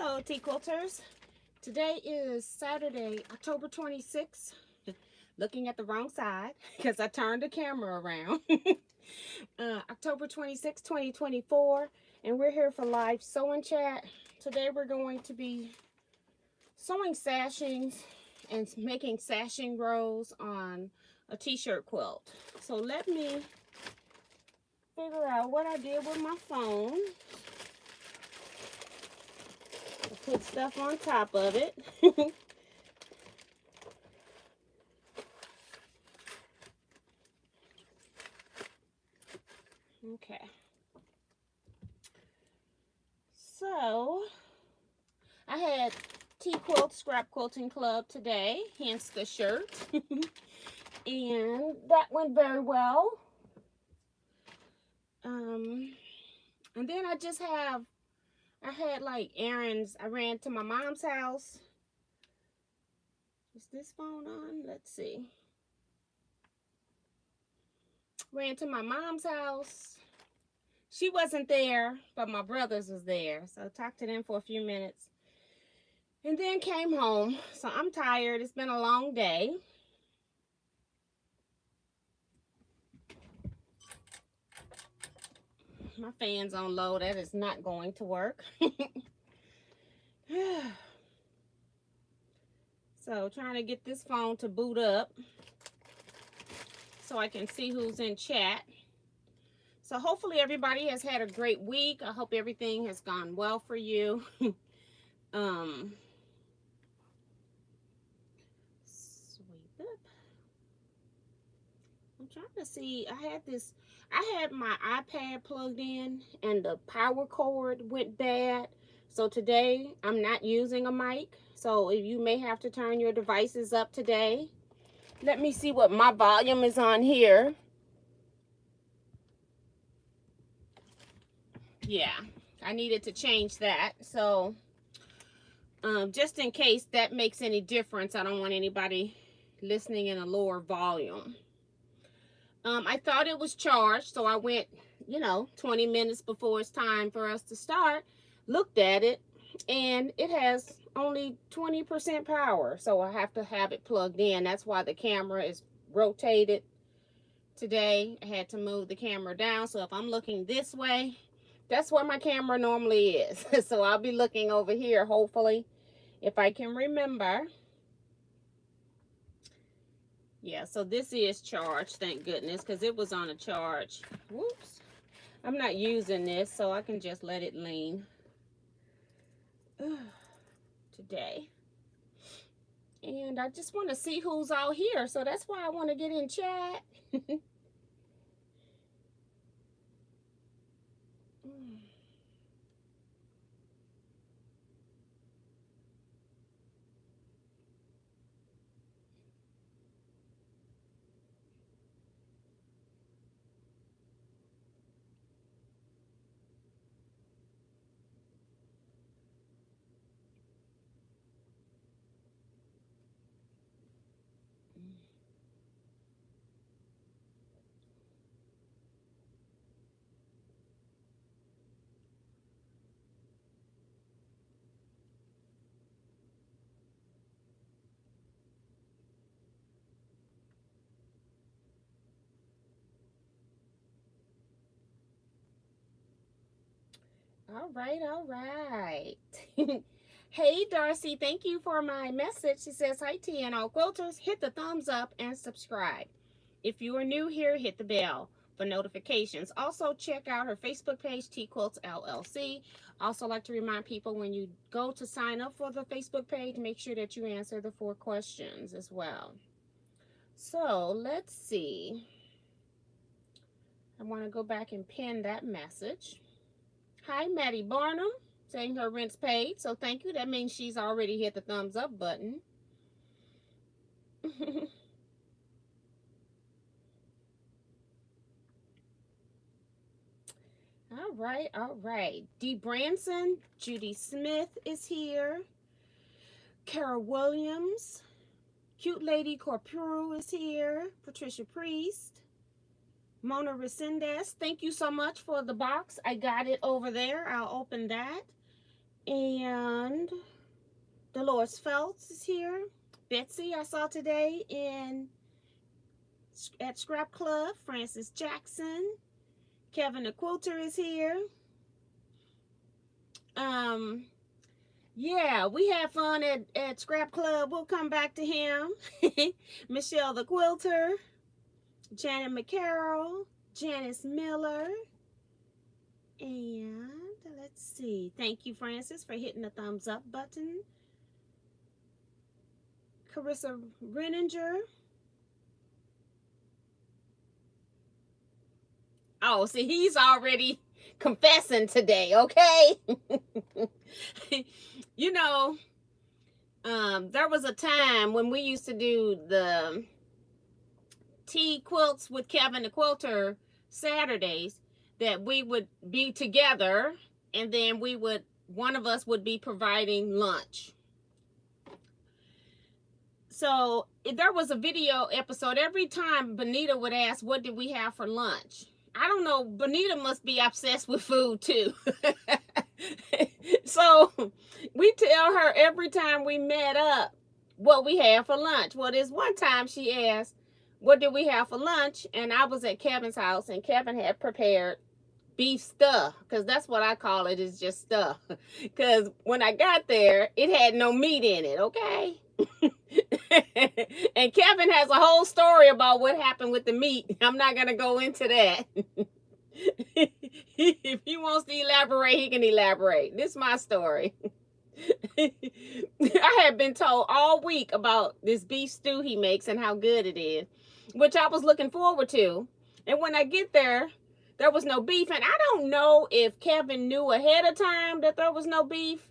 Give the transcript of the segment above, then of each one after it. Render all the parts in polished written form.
Hello, Teaquilters. Today is Saturday, October 26th. Looking at the wrong side because I turned the camera around. October 26th, 2024. And we're here for live sewing chat. Today we're going to be sewing sashings and making sashing rows on a t-shirt quilt. So let me figure out what I did with my phone. Put stuff on top of it. Okay. So, I had Teaquilts Scrap Quilting Club today, hence the shirt. And that went very well. And then I had like errands. I ran to my mom's house. Is this phone on? Let's see. Ran to my mom's house. She wasn't there, but my brothers was there. So I talked to them for a few minutes. And then came home. So I'm tired. It's been a long day. My fan's on low. That is not going to work. So trying to get this phone to boot up so I can see who's in chat. So hopefully everybody has had a great week. I hope everything has gone well for you. Sweep up. I'm trying to see. I had my iPad plugged in and the power cord went bad. So today I'm not using a mic. So you may have to turn your devices up today. Let me see what my volume is on here. Yeah, I needed to change that. So just in case that makes any difference, I don't want anybody listening in a lower volume. I thought it was charged, so I went, 20 minutes before it's time for us to start, looked at it, and it has only 20% power, so I have to have it plugged in. That's why the camera is rotated today. I had to move the camera down, so if I'm looking this way, that's where my camera normally is. So I'll be looking over here, hopefully, if I can remember. Yeah, so this is charged, thank goodness, because it was on a charge. Whoops. I'm not using this, so I can just let it lean today. And I just want to see who's out here, so that's why I want to get in chat. All right. Hey, Darcy, thank you for my message. She says, hi, T and all quilters. Hit the thumbs up and subscribe. If you are new here, hit the bell for notifications. Also, check out her Facebook page, Teaquilts LLC. Also like to remind people when you go to sign up for the Facebook page, make sure that you answer the 4 questions as well. So, let's see. I want to go back and pin that message. Hi, Maddie Barnum, saying her rent's paid. So thank you. That means she's already hit the thumbs up button. All right. Dee Branson, Judy Smith is here. Kara Williams, Cute Lady Corpuru is here. Patricia Priest. Mona Resendez, thank you so much for the box. I got it over there. I'll open that. And Dolores Phelps is here. Betsy, I saw today at Scrap Club. Francis Jackson. Kevin the Quilter is here. Yeah, we had fun at Scrap Club. We'll come back to him. Michelle the Quilter. Janet McCarroll. Janice Miller. And let's see. Thank you, Francis, for hitting the thumbs up button. Carissa Renninger. Oh, see, he's already confessing today, okay? You know, there was a time when we used to do the Teaquilts with Kevin the Quilter Saturdays that we would be together, and then one of us would be providing lunch. So there was a video episode. Every time Benita would ask, what did we have for lunch? I don't know. Benita must be obsessed with food too. So we tell her every time we met up what we had for lunch. Well, this one time she asked, what did we have for lunch? And I was at Kevin's house, and Kevin had prepared beef stuff, because that's what I call it, is just stuff. Because when I got there, it had no meat in it, okay? And Kevin has a whole story about what happened with the meat. I'm not going to go into that. If he wants to elaborate, he can elaborate. This is my story. I had been told all week about this beef stew he makes and how good it is, which I was looking forward to. And when I get there, there was no beef. And I don't know if Kevin knew ahead of time that there was no beef,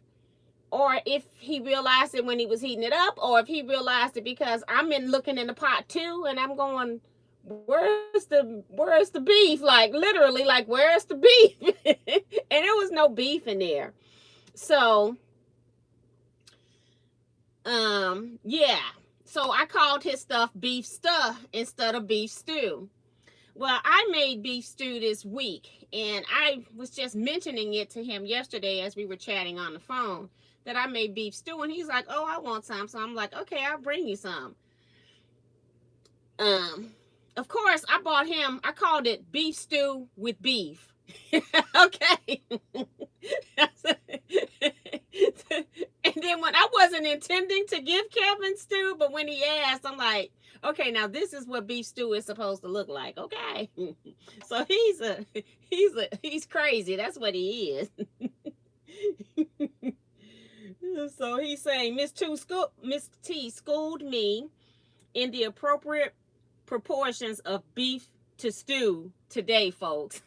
or if he realized it when he was heating it up, or if he realized it because I'm looking in the pot too, and I'm going, where's the beef? Like, literally, like, where's the beef? And there was no beef in there. So, yeah. So I called his stuff beef stuff instead of beef stew. Well, I made beef stew this week, and I was just mentioning it to him yesterday as we were chatting on the phone, that I made beef stew, and he's like, oh, I want some. So I'm like, okay, I'll bring you some. Of course, I called it beef stew with beef. Okay. And then when I wasn't intending to give Kevin stew, but when he asked, I'm like, okay, now this is what beef stew is supposed to look like. Okay. So he's crazy. That's what he is. So he's saying Miss T schooled me in the appropriate proportions of beef to stew today, folks.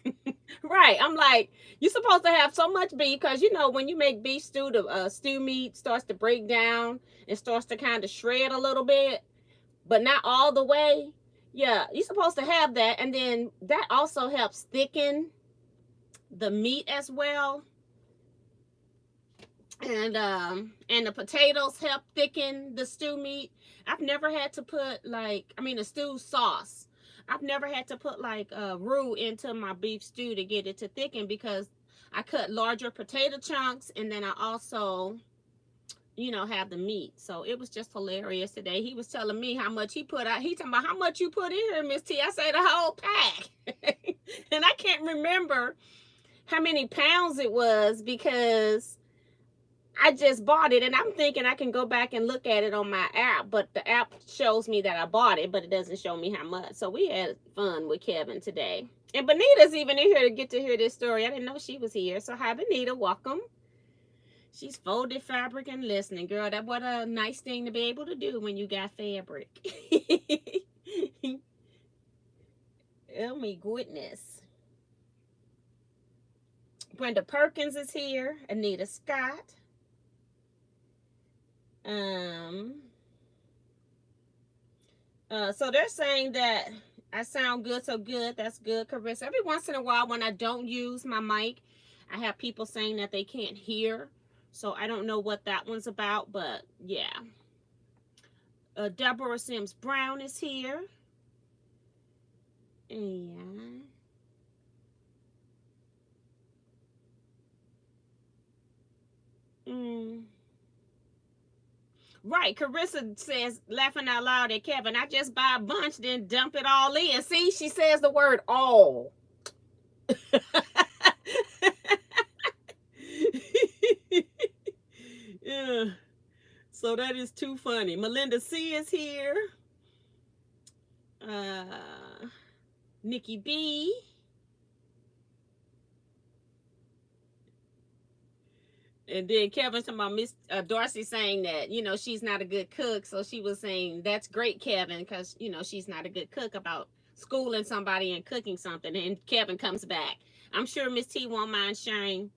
Right. I'm like, you're supposed to have so much beef, because you know when you make beef stew, the stew meat starts to break down and starts to kind of shred a little bit, but not all the way. Yeah, you're supposed to have that, and then that also helps thicken the meat as well. And the potatoes help thicken the stew meat. I've never had to put a stew sauce. I've never had to put roux into my beef stew to get it to thicken, because I cut larger potato chunks, and then I also, have the meat. So it was just hilarious today. He was telling me how much he put out. He talking about, how much you put in here, Miss T? I say the whole pack. And I can't remember how many pounds it was, because I just bought it, and I'm thinking I can go back and look at it on my app, but the app shows me that I bought it, but it doesn't show me how much. So we had fun with Kevin today. And Benita's even in here to get to hear this story. I didn't know she was here. So hi, Benita. Welcome. She's folded fabric and listening. Girl, that what a nice thing to be able to do when you got fabric. Oh, my goodness. Brenda Perkins is here. Anita Scott. So they're saying that I sound good, so good. That's good, Carissa. Every once in a while, when I don't use my mic, I have people saying that they can't hear. So I don't know what that one's about, but yeah. Deborah Sims Brown is here. And Mm. Right. Carissa says, laughing out loud at Kevin, I just buy a bunch, then dump it all in. See, she says the word all. Yeah. So that is too funny. Melinda C is here. Nikki B. And then Kevin's talking about Miss Darcy saying that, she's not a good cook. So she was saying, that's great, Kevin, because, she's not a good cook, about schooling somebody and cooking something. And Kevin comes back. I'm sure Miss T won't mind sharing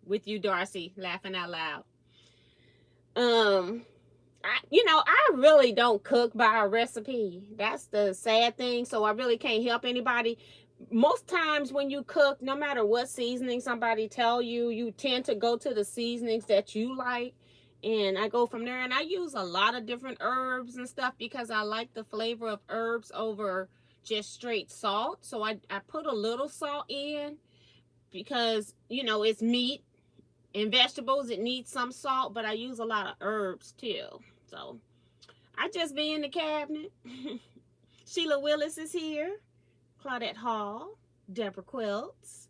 with you, Darcy, laughing out loud. I really don't cook by a recipe. That's the sad thing. So I really can't help anybody. Most times when you cook, no matter what seasoning somebody tell you, you tend to go to the seasonings that you like. And I go from there, and I use a lot of different herbs and stuff because I like the flavor of herbs over just straight salt. So I put a little salt in because, it's meat and vegetables. It needs some salt, but I use a lot of herbs too. So I just be in the cabinet. Sheila Willis is here. Claudette Hall. Deborah Quilts.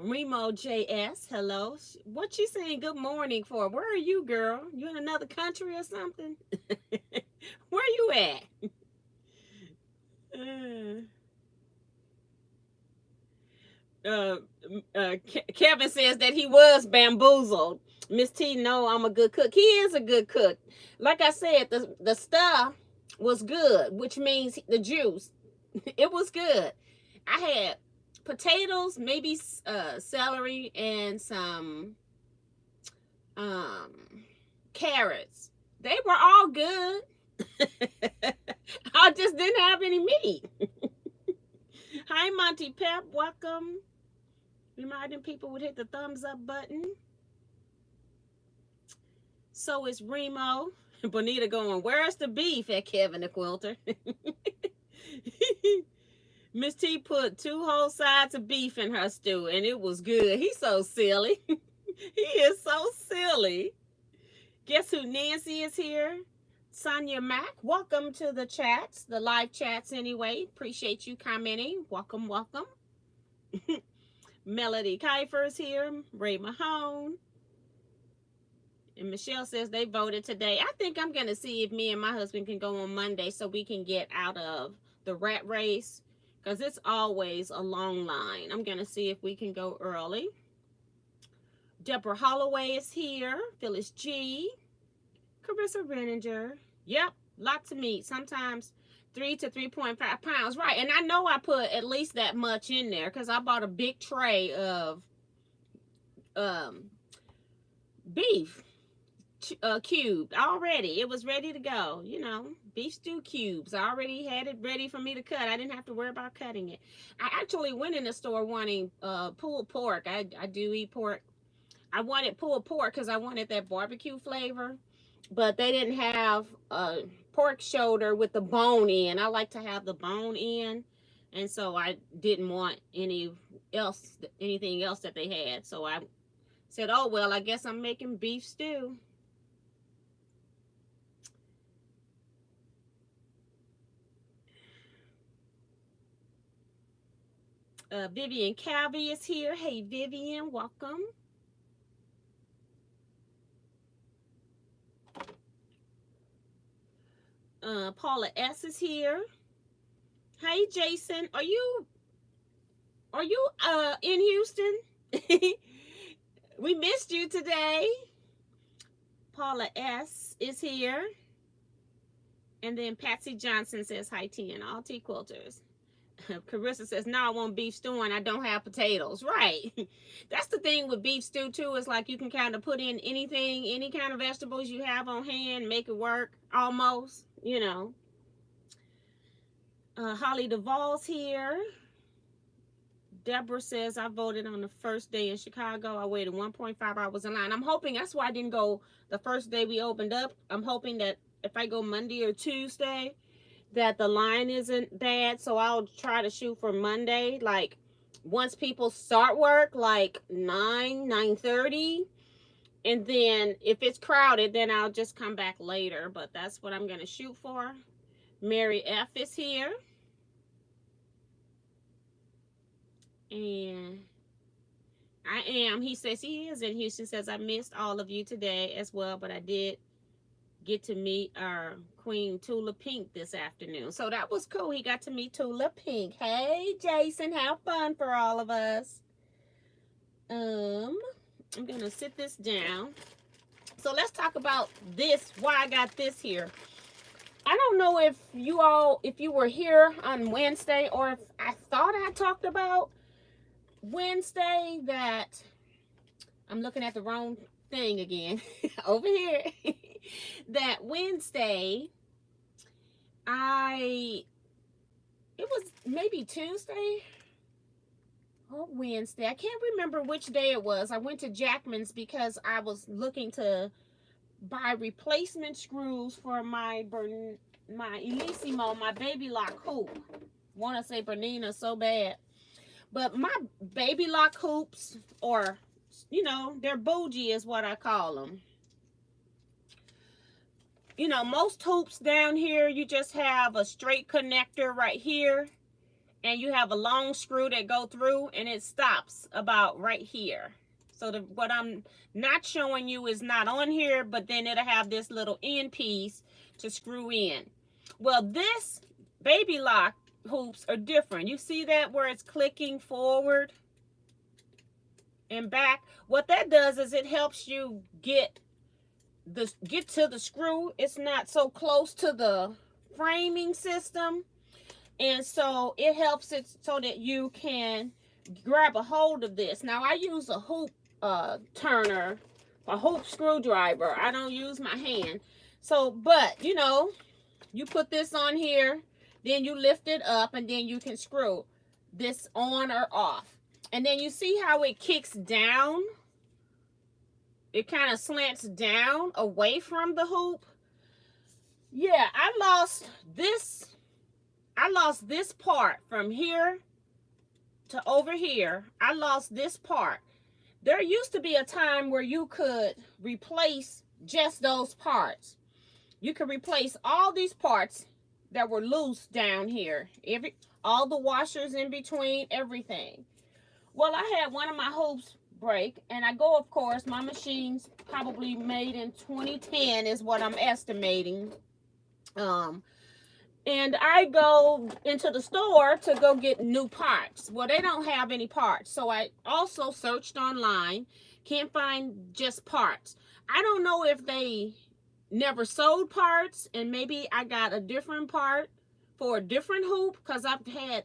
Remo JS. Hello. What you saying good morning for? Where are you, girl? You in another country or something? Where you at? Kevin says that he was bamboozled. Miss T, no, I'm a good cook. He is a good cook. Like I said, the stuff was good, which means the juice, it was good. I had potatoes, maybe celery, and some carrots. They were all good. I just didn't have any meat. Hi, Monty Pep. Welcome. Reminding people would hit the thumbs up button. So is Remo. Bonita going, where's the beef at Kevin the Quilter? Miss T put 2 whole sides of beef in her stew, and it was good. He's so silly. He is so silly. Guess who? Nancy is here. Sonia Mack, welcome to the chats, the live chats anyway. Appreciate you commenting. Welcome, welcome. Melody Kiefer's here. Ray Mahone. And Michelle says they voted today. I think I'm going to see if me and my husband can go on Monday so we can get out of the rat race, because it's always a long line. I'm going to see if we can go early. Deborah Holloway is here. Phyllis G. Carissa Renninger. Yep, lots of meat. Sometimes 3 to 3.5 pounds. Right, and I know I put at least that much in there because I bought a big tray of beef cubed already. It was ready to go. Beef stew cubes. I already had it ready for me to cut. I didn't have to worry about cutting it. I actually went in the store wanting pulled pork. I do eat pork. I wanted pulled pork because I wanted that barbecue flavor, but they didn't have a pork shoulder with the bone in. I like to have the bone in, and so I didn't want anything else that they had. So I said, oh well, I guess I'm making beef stew. Vivian Calvi is here. Hey Vivian, welcome. Paula S is here. Hey Jason, are you in Houston? We missed you today. Paula S is here. And then Patsy Johnson says hi T and all T quilters. Carissa says, no, I want beef stew and I don't have potatoes. Right. That's the thing with beef stew too. Is like you can kind of put in anything, any kind of vegetables you have on hand, make it work almost, Holly Duvall's here. Deborah says, I voted on the first day in Chicago. I waited 1.5 hours in line. I'm hoping, that's why I didn't go the first day we opened up. I'm hoping that if I go Monday or Tuesday, that the line isn't bad, so I'll try to shoot for Monday, like once people start work, like 9:30. And then if it's crowded, then I'll just come back later. But that's what I'm going to shoot for. Mary F is here. And I am. He says he is in Houston. Says I missed all of you today as well, but I did get to meet our Queen Tula Pink this afternoon. So that was cool. He got to meet Tula Pink. Hey, Jason, have fun for all of us. I'm going to sit this down. So let's talk about this, why I got this here. I don't know if you were here on Wednesday, or if I thought I talked about Wednesday that I'm looking at the wrong thing again over here. That Wednesday, it was maybe Tuesday or Wednesday. I can't remember which day it was. I went to Jackman's because I was looking to buy replacement screws for my Elissimo, my baby lock hoop. Want to say Bernina so bad. But my baby lock hoops, or, you know, they're bougie is what I call them. You know, most hoops down here, you just have a straight connector right here. And you have a long screw that go through, and it stops about right here. So what I'm not showing you is not on here, but then it'll have this little end piece to screw in. Well, this baby lock hoops are different. You see that where it's clicking forward and back? What that does is it helps you get to the screw. It's not so close to the framing system. And so it helps it so that you can grab a hold of this. Now I use a hoop turner, a hoop screwdriver. I don't use my hand. So, but you know, you put this on here, then you lift it up, and then you can screw this on or off. And then you see how it kicks down? It kind of slants down away from the hoop. Yeah, I lost this part from here to over here. I lost this part. There used to be a time where you could replace just those parts. You could replace all these parts that were loose down here. All the washers in between, everything. Well, I had one of my hoops break, and I go, of course, my machine's probably made in 2010 is what I'm estimating. And I go into the store to go get new parts. Well, they don't have any parts. So I also searched online. Can't find just parts. I don't know if they never sold parts, and maybe I got a different part for a different hoop, because I've had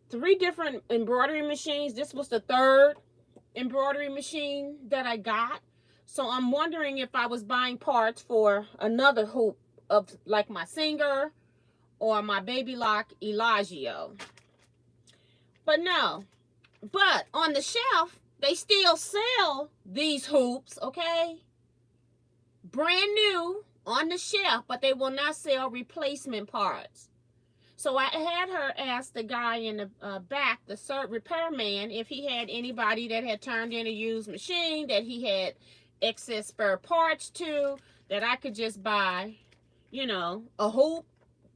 3 different embroidery machines. This was the 3rd embroidery machine that I got. So I'm wondering if I was buying parts for another hoop of like my Singer or my baby lock Elagio. But no. But on the shelf, they still sell these hoops, okay? Brand new on the shelf, but they will not sell replacement parts. So I had her ask the guy in the back, the Tshirt repairman, if he had anybody that had turned in a used machine that he had excess spare parts to, that I could just buy, you know, a hoop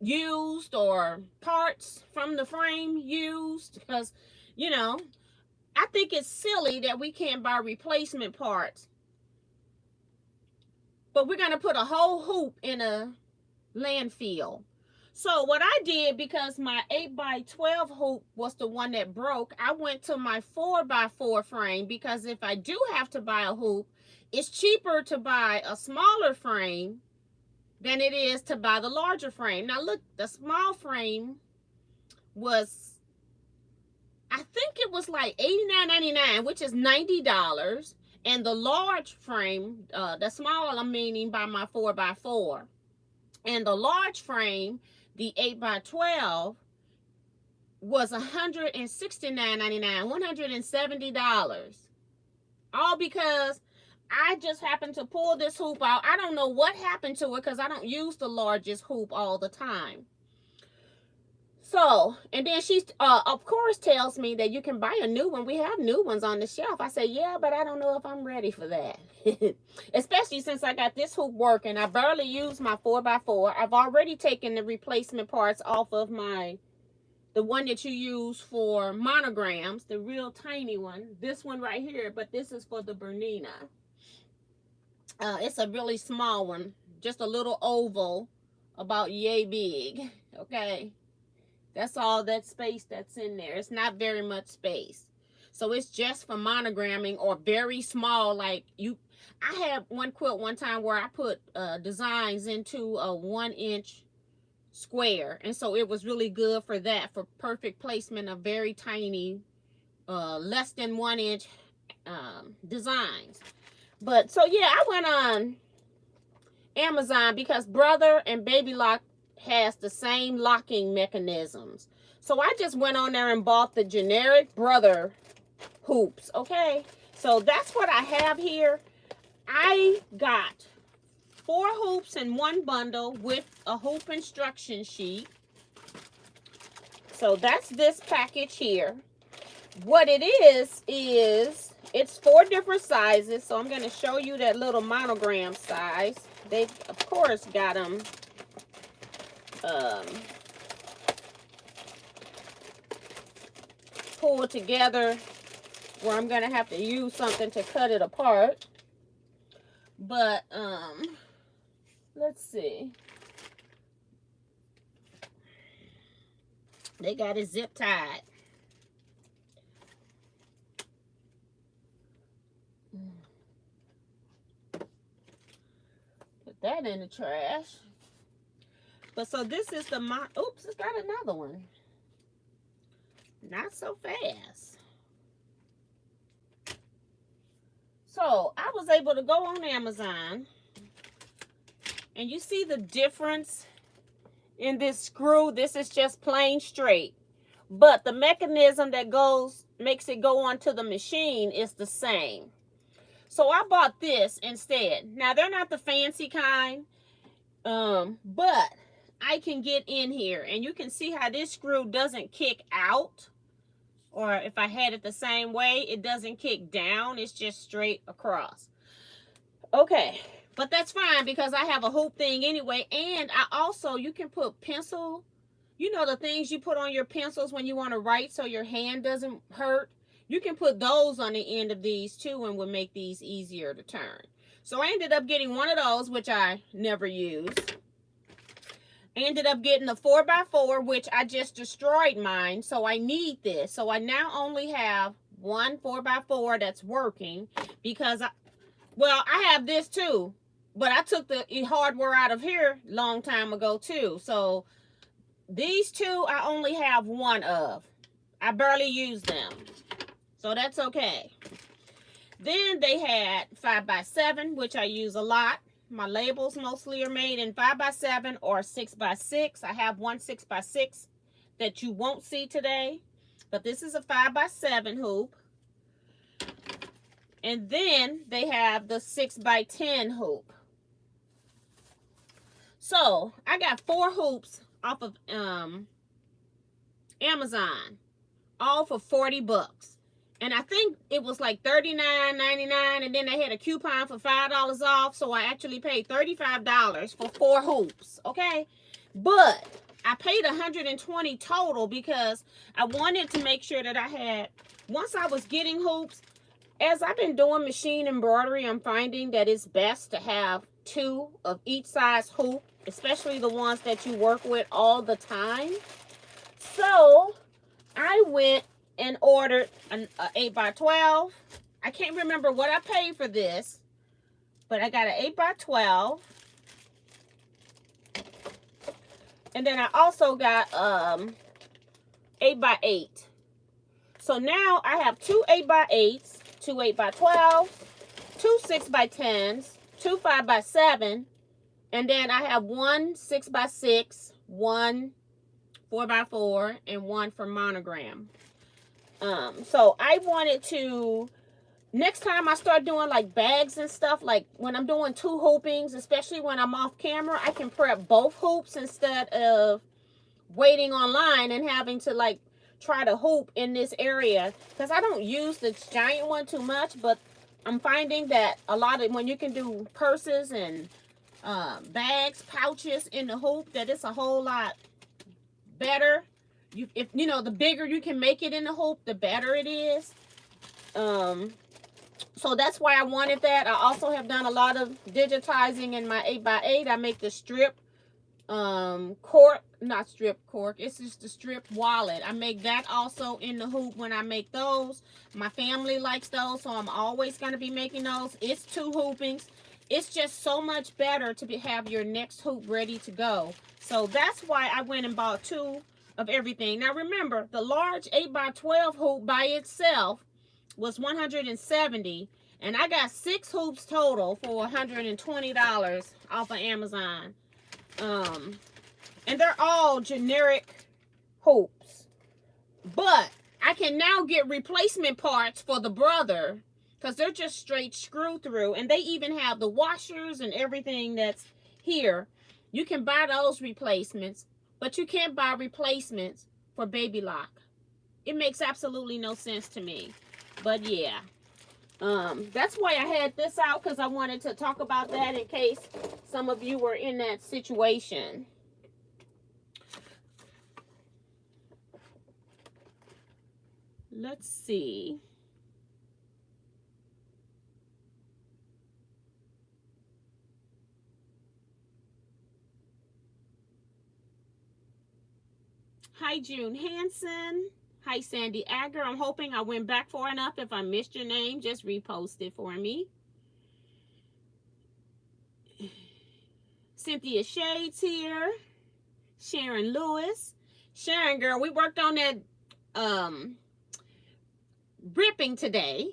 used or parts from the frame used. Because, you know, I think it's silly that we can't buy replacement parts. But we're going to put a whole hoop in a landfill. So what I did, because my 8x12 hoop was the one that broke, I went to my 4x4 frame, because if I do have to buy a hoop, it's cheaper to buy a smaller frame than it is to buy the larger frame. Now look, the small frame was, I think it was like $89.99, which is $90. And the large frame, the small I'm meaning by my 4x4, and the large frame, the 8x12, was $169.99, $170. All because I just happened to pull this hoop out. I don't know what happened to it, because I don't use the largest hoop all the time. So, and then she, of course, tells me that you can buy a new one. We have new ones on the shelf. I say, yeah, but I don't know if I'm ready for that. Especially since I got this hoop working. I barely use my 4x4. I've already taken the replacement parts off of the one that you use for monograms, the real tiny one. This one right here, but this is for the Bernina. It's a really small one. Just a little oval, about yay big. Okay. That's all that space that's in there. It's not very much space. So it's just for monogramming or very small. Like I had one quilt one time where I put designs into a 1-inch square. And so it was really good for that, for perfect placement of very tiny, less than 1-inch designs. But so yeah, I went on Amazon because Brother and Baby Lock has the same locking mechanisms. So I just went on there and bought the generic Brother hoops, okay? So that's what I have here. I got 4 hoops in one bundle with a hoop instruction sheet. So that's this package here. What it is it's 4 different sizes. So I'm going to show you that little monogram size. They, of course, got them pulled together where I'm gonna have to use something to cut it apart. But let's see, they got it zip tied. Put that in the trash. But so this is the oops, it's got another one. Not so fast. So I was able to go on Amazon, and you see the difference in this screw. This is just plain straight, but the mechanism that makes it go onto the machine is the same. So I bought this instead. Now they're not the fancy kind, but I can get in here, and you can see how this screw doesn't kick out, or if I had it the same way, it doesn't kick down. It's just straight across. Okay, but that's fine because I have a hoop thing anyway, and I also, you can put pencil, you know, the things you put on your pencils when you want to write so your hand doesn't hurt. You can put those on the end of these too, and will make these easier to turn. So I ended up getting one of those, which I never use. I ended up getting a 4x4, which I just destroyed mine, so I need this. So I now only have one 4x4 that's working because I have this too, but I took the hardware out of here long time ago too. So these two I only have one of. I barely use them, so that's okay. Then they had 5x7, which I use a lot. My labels mostly are made in 5x7 or 6x6. I have one 6x6 that you won't see today, but this is a 5x7 hoop. And then they have the 6x10 hoop. So I got 4 hoops off of Amazon, all for 40 bucks. And I think it was like $39.99, and then they had a coupon for $5 off. So I actually paid $35 for 4 hoops, okay? But I paid $120 total because I wanted to make sure that I had, once I was getting hoops, as I've been doing machine embroidery, I'm finding that it's best to have 2 of each size hoop, especially the ones that you work with all the time. So I went and ordered an 8x12. I can't remember what I paid for this, but I got an 8x12. And then I also got 8x8. So now I have 2 8x8s, 2 8x12, 2 6x10s, 2 5x7, and then I have 1 6x6, 1 4x4, and 1 for monogram. So I wanted to, next time I start doing like bags and stuff, like when I'm doing 2 hoopings, especially when I'm off camera, I can prep both hoops instead of waiting online and having to like try to hoop in this area, because I don't use the giant one too much, but I'm finding that a lot of when you can do purses and bags, pouches in the hoop, that it's a whole lot better. If you know, the bigger you can make it in the hoop, the better it is. So that's why I wanted that. I also have done a lot of digitizing in my 8x8. I make the strip cork, not strip cork, it's just the strip wallet. I make that also in the hoop when I make those. My family likes those, so I'm always going to be making those. It's 2 hoopings. It's just so much better to have your next hoop ready to go. So that's why I went and bought 2 of everything. Now remember, the large 8x12 hoop by itself was $170, and I got 6 hoops total for $120 off of Amazon. And they're all generic hoops, but I can now get replacement parts for the brother, because they're just straight screw through, and they even have the washers and everything that's here. You can buy those replacements, but you can't buy replacements for baby lock. It makes absolutely no sense to me. But yeah, that's why I had this out, because I wanted to talk about that in case some of you were in that situation. Let's see. Hi, June Hanson. Hi, Sandy Agger. I'm hoping I went back far enough. If I missed your name, just repost it for me. Cynthia Shades here. Sharon Lewis. Sharon, girl, we worked on that ripping today.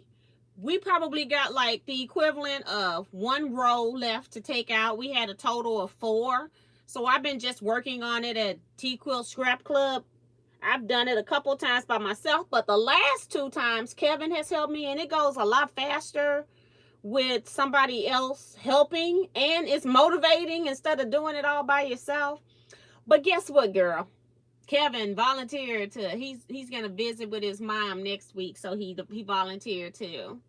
We probably got like the equivalent of 1 row left to take out. We had a total of 4. So I've been just working on it at Teaquilt Scrap Club. I've done it a couple times by myself, but the last 2 times Kevin has helped me, and it goes a lot faster with somebody else helping, and it's motivating instead of doing it all by yourself. But guess what, girl? Kevin volunteered to, he's gonna visit with his mom next week, so he volunteered to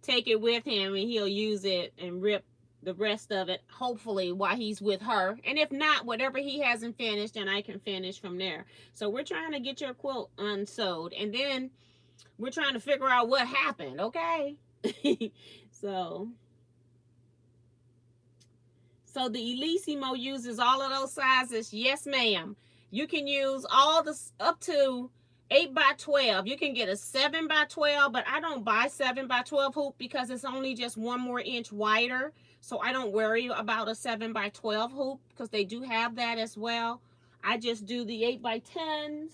take it with him, and he'll use it and rip the rest of it, hopefully, while he's with her. And if not, whatever he hasn't finished, then I can finish from there. So we're trying to get your quilt unsewed, and then we're trying to figure out what happened, okay? So the Elissimo uses all of those sizes. Yes, ma'am. You can use all this up to 8x12. You can get a 7x12, but I don't buy 7x12 hoop because it's only just 1 more inch wider. So I don't worry about a 7x12 hoop, because they do have that as well. I just do the 8x10s.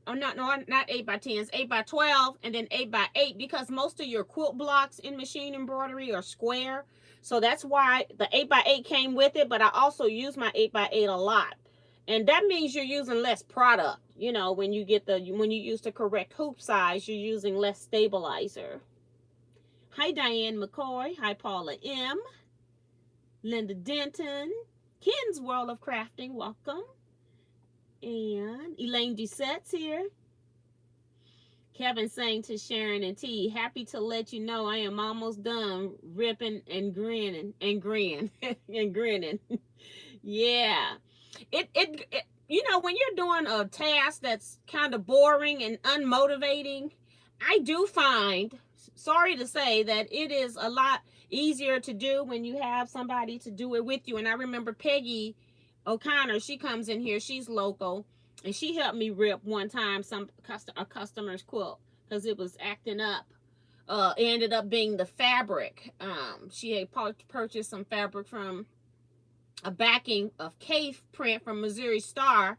Not 8x10s, 8x12, and then 8x8, because most of your quilt blocks in machine embroidery are square. So that's why the 8x8 came with it, but I also use my 8x8 a lot. And that means you're using less product. You know, when you use the correct hoop size, you're using less stabilizer. Hi, Diane McCoy. Hi, Paula M. Linda Denton. Ken's World of Crafting, welcome. And Elaine Doucette's here. Kevin saying to Sharon and T, happy to let you know I am almost done ripping and grinning and grinning. Yeah. It you know, when you're doing a task that's kind of boring and unmotivating, I do find, sorry to say, that it is a lot easier to do when you have somebody to do it with you. And I remember Peggy O'Connor, she comes in here, she's local, and she helped me rip one time a customer's quilt because it was acting up. It ended up being the fabric. She had purchased some fabric from a backing of cave print from Missouri Star,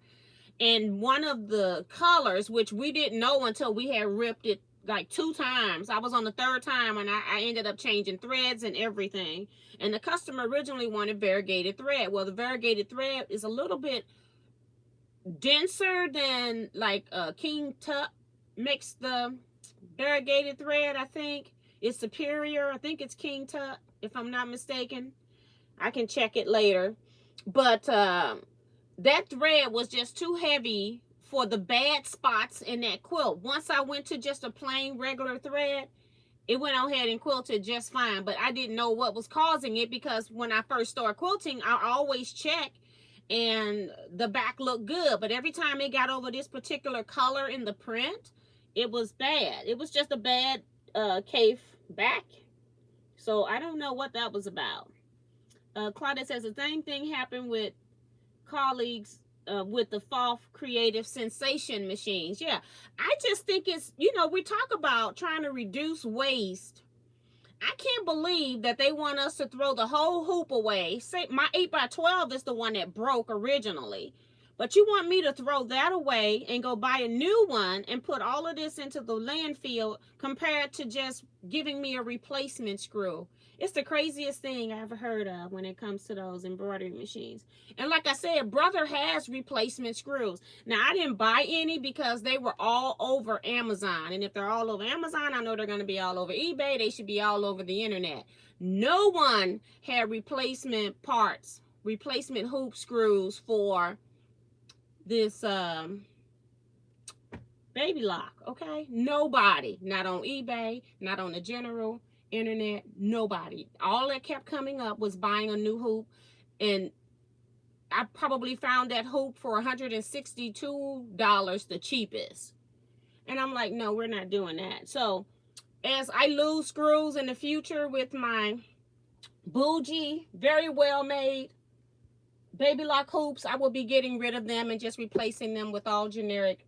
and one of the colors, which we didn't know until we had ripped it like 2 times. I was on the 3rd time, and I ended up changing threads and everything. And the customer originally wanted variegated thread. Well, the variegated thread is a little bit denser than like King Tut makes the variegated thread. I think it's superior. I think it's King Tut, if I'm not mistaken. I can check it later. But that thread was just too heavy for the bad spots in that quilt. Once I went to just a plain regular thread, it went on ahead and quilted just fine. But I didn't know what was causing it, because when I first started quilting, I always check and the back looked good. But every time it got over this particular color in the print, it was bad. It was just a bad cave back. So I don't know what that was about. Claudia says the same thing happened with colleagues with the FOF creative sensation machines. Yeah, I just think it's, we talk about trying to reduce waste. I can't believe that they want us to throw the whole hoop away. Say my 8x12 is the one that broke originally, but you want me to throw that away and go buy a new one and put all of this into the landfill compared to just giving me a replacement screw. It's the craziest thing I've ever heard of when it comes to those embroidery machines. And like I said, brother has replacement screws. Now, I didn't buy any because they were all over Amazon. And if they're all over Amazon, I know they're going to be all over eBay. They should be all over the internet. No one had replacement parts, replacement hoop screws for this baby lock, okay? Nobody. Not on eBay, not on the general internet, nobody. All that kept coming up was buying a new hoop, and I probably found that hoop for $162, the cheapest. And I'm like, no, we're not doing that. So as I lose screws in the future with my bougie, very well made baby lock hoops, I will be getting rid of them and just replacing them with all generic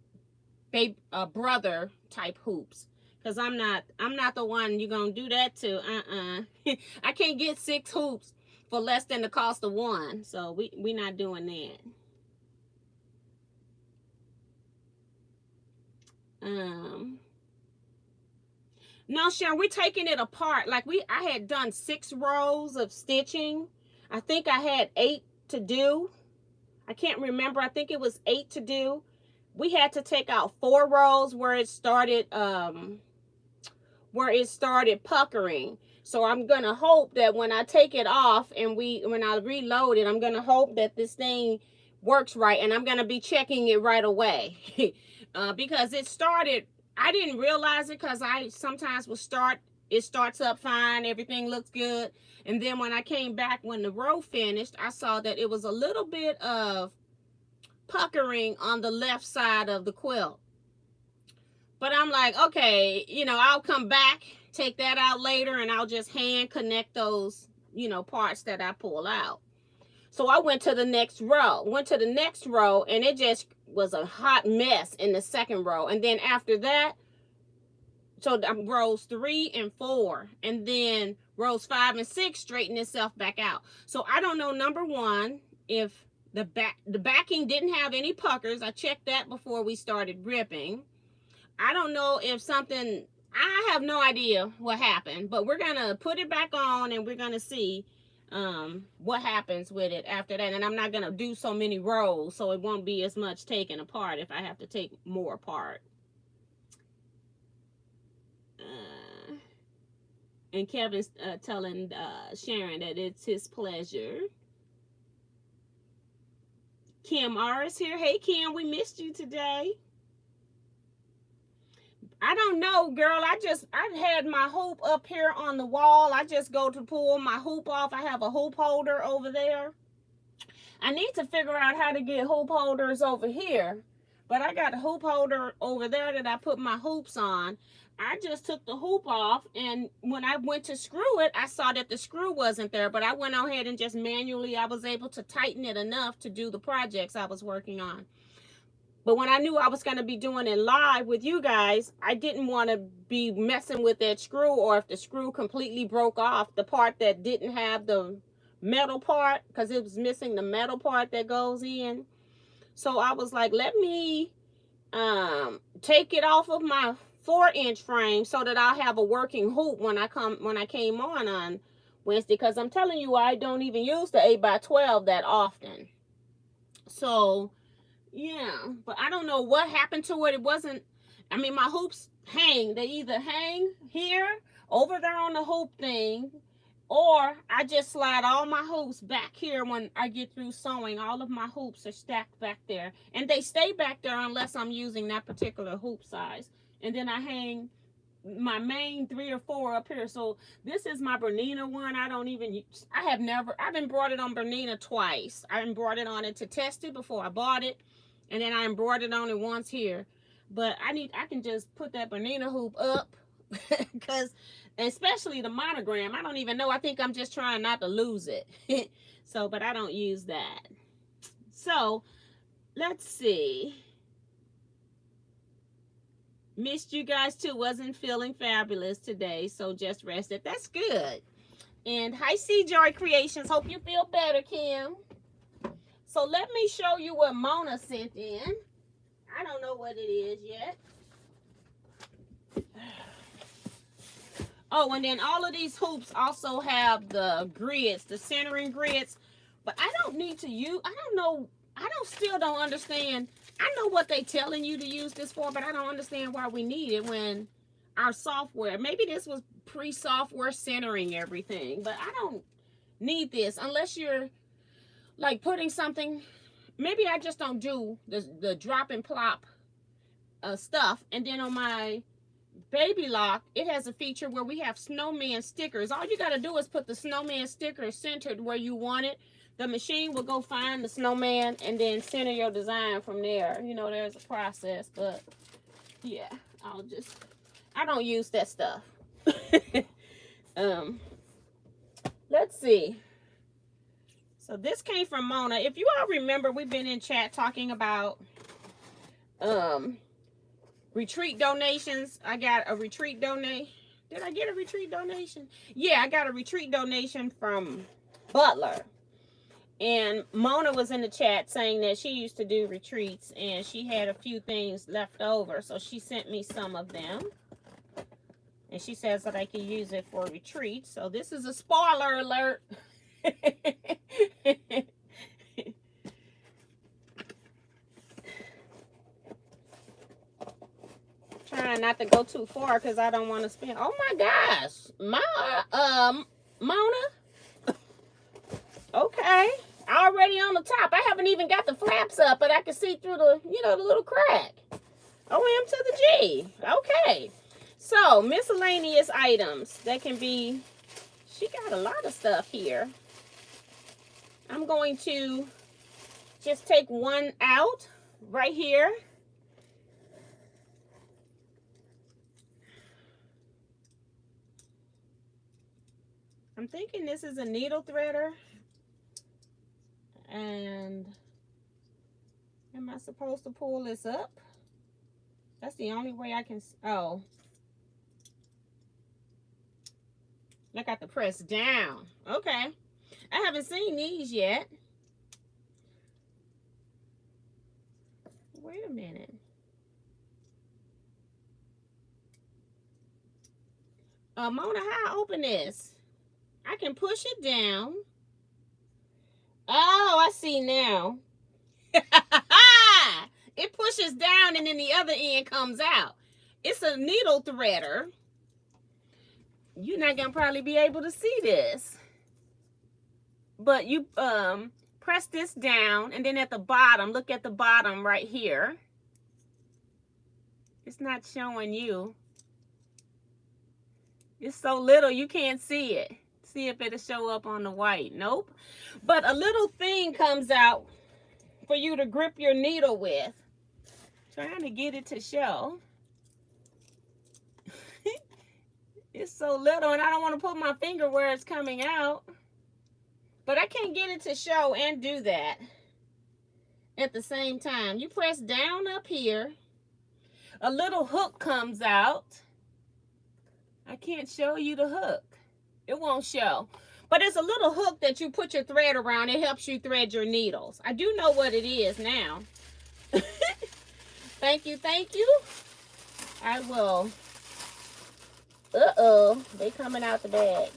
baby brother type hoops. Because I'm not the one you're going to do that to. I can't get 6 hoops for less than the cost of one. So we're not doing that. No, Sharon, we're taking it apart. Like I had done 6 rows of stitching. I think I had 8 to do. I can't remember. I think it was 8 to do. We had to take out 4 rows where it started puckering. So I'm gonna hope that when I take it off and when I reload it, I'm gonna hope that this thing works right, and I'm gonna be checking it right away. Because it started, I didn't realize it, because I sometimes will it starts up fine, everything looks good, and then when I came back when the row finished, I saw that it was a little bit of puckering on the left side of the quilt. But I'm like, okay, I'll come back, take that out later, and I'll just hand connect those, parts that I pull out. So I went to the next row, and it just was a hot mess in the second row. And then after that, so rows 3 and 4, and then rows 5 and 6 straighten itself back out. So I don't know, number one, if the backing didn't have any puckers. I checked that before we started ripping. I don't know if something, I have no idea what happened, but we're going to put it back on and we're going to see what happens with it after that. And I'm not going to do so many rows, so it won't be as much taken apart if I have to take more apart. And Kevin's telling Sharon that it's his pleasure. Kim R is here. Hey, Kim, we missed you today. I don't know, girl. I had my hoop up here on the wall. I just go to pull my hoop off. I have a hoop holder over there. I need to figure out how to get hoop holders over here. But I got a hoop holder over there that I put my hoops on. I just took the hoop off, and when I went to screw it, I saw that the screw wasn't there. But I went on ahead and just manually, I was able to tighten it enough to do the projects I was working on. But when I knew I was going to be doing it live with you guys, I didn't want to be messing with that screw, or if the screw completely broke off, the part that didn't have the metal part, because it was missing the metal part that goes in. So I was like, let me take it off of my 4-inch frame so that I'll have a working hoop when I came on Wednesday, because I'm telling you, I don't even use the 8x12 that often. So yeah, but I don't know what happened to it. It wasn't, I mean, my hoops hang. They either hang here, over there on the hoop thing, Or I just slide all my hoops back here when I get through sewing. All of my hoops are stacked back there. And they stay back there unless I'm using that particular hoop size. And then I hang my main 3 or 4 up here. So this is my Bernina one. I haven't brought it on Bernina twice. I brought it on it to test it before I bought it. And then I embroidered on it once here. But I can just put that Bernina hoop up because especially the monogram, I don't even know. I think I'm just trying not to lose it. So, but I don't use that. So, let's see. Missed you guys too. Wasn't feeling fabulous today, so just rested. That's good. And hi, C Joy Creations. Hope you feel better, Kim. So let me show you what Mona sent in. I don't know what it is yet. Oh, and then all of these hoops also have the grids, the centering grids. But I don't need to use, I don't know, still don't understand. I know what they telling you to use this for, but I don't understand why we need it when our software, maybe this was pre-software centering everything, but I don't need this unless you're like putting something. Maybe I just don't do the drop and plop stuff. And then on my Baby Lock, it has a feature where we have snowman stickers. All you got to do is put the snowman sticker centered where you want it. The machine will go find the snowman and then center your design from there. You know, there's a process, but yeah, I don't use that stuff. Let's see. So this came from Mona. If you all remember, we've been in chat talking about retreat donations. I got a retreat donate. Did I get a retreat donation? Yeah, I got a retreat donation from Butler. And Mona was in the chat saying that she used to do retreats and she had a few things left over. So she sent me some of them. And she says that I can use it for retreats. So this is a spoiler alert. Trying not to go too far because I don't want to spend. Oh my gosh, Mona. Okay, already on the top. I haven't even got the flaps up, but I can see through the, the little crack. OM to the G. Okay, so miscellaneous items that can be. She got a lot of stuff here. I'm going to just take one out right here. I'm thinking this is a needle threader. And am I supposed to pull this up? That's the only way I can. Oh. I got to press down. Okay. I haven't seen these yet. Wait a minute. Mona, how I open this? I can push it down. Oh, I see now. It pushes down and then the other end comes out. It's a needle threader. You're not going to probably be able to see this. But you press this down and then at the bottom, look at the bottom right here. It's not showing you. It's so little you can't see it. See if it'll show up on the white. Nope. But a little thing comes out for you to grip your needle with. Trying to get it to show. It's so little and I don't want to put my finger where it's coming out. But I can't get it to show and do that at the same time. You press down up here. A little hook comes out. I can't show you the hook. It won't show. But it's a little hook that you put your thread around. It helps you thread your needles. I do know what it is now. Thank you, thank you. I will. Uh-oh. They coming out the bag.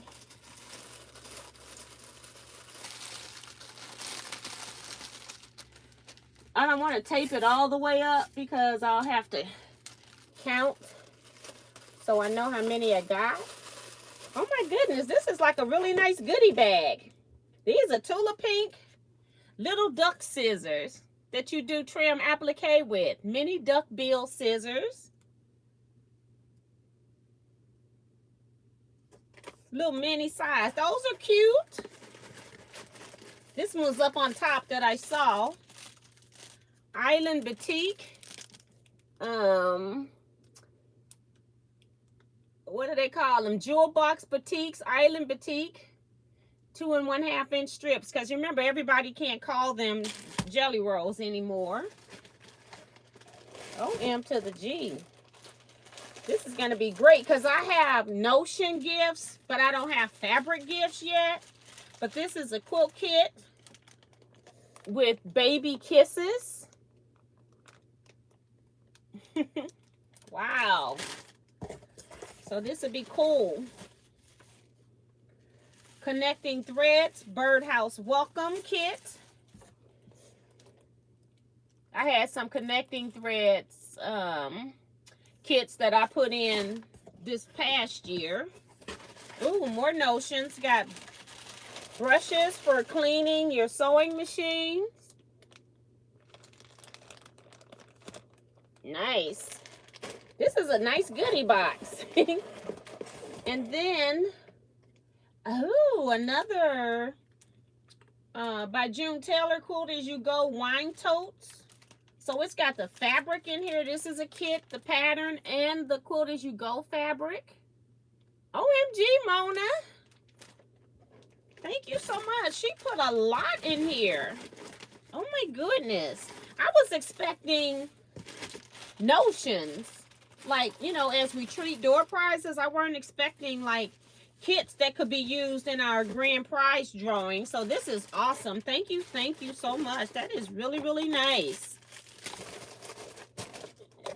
I don't want to tape it all the way up because I'll have to count so I know how many I got. Oh my goodness, this is like a really nice goodie bag. These are Tula Pink little duck scissors that you do trim applique with. Mini duck bill scissors. Little mini size. Those are cute. This one's up on top that I saw. Island Batik. What do they call them? Jewel box batiks, Island Batik. 2 1/2 inch strips. Because remember, everybody can't call them jelly rolls anymore. O-M to the G. This is going to be great because I have notion gifts, but I don't have fabric gifts yet. But this is a quilt kit with baby kisses. Wow. So this would be cool. Connecting Threads Birdhouse Welcome Kit. I had some Connecting Threads kits that I put in this past year. Ooh, more notions. Got brushes for cleaning your sewing machines. Nice. This is a nice goodie box. And then, oh, another by June Taylor, Quilt As You Go wine totes. So it's got the fabric in here. This is a kit, the pattern, and the Quilt As You Go fabric. OMG, Mona. Thank you so much. She put a lot in here. Oh my goodness. I was expecting notions. Like, you know, as we treat door prizes, I weren't expecting like kits that could be used in our grand prize drawing. So this is awesome. Thank you so much. That is really, really nice.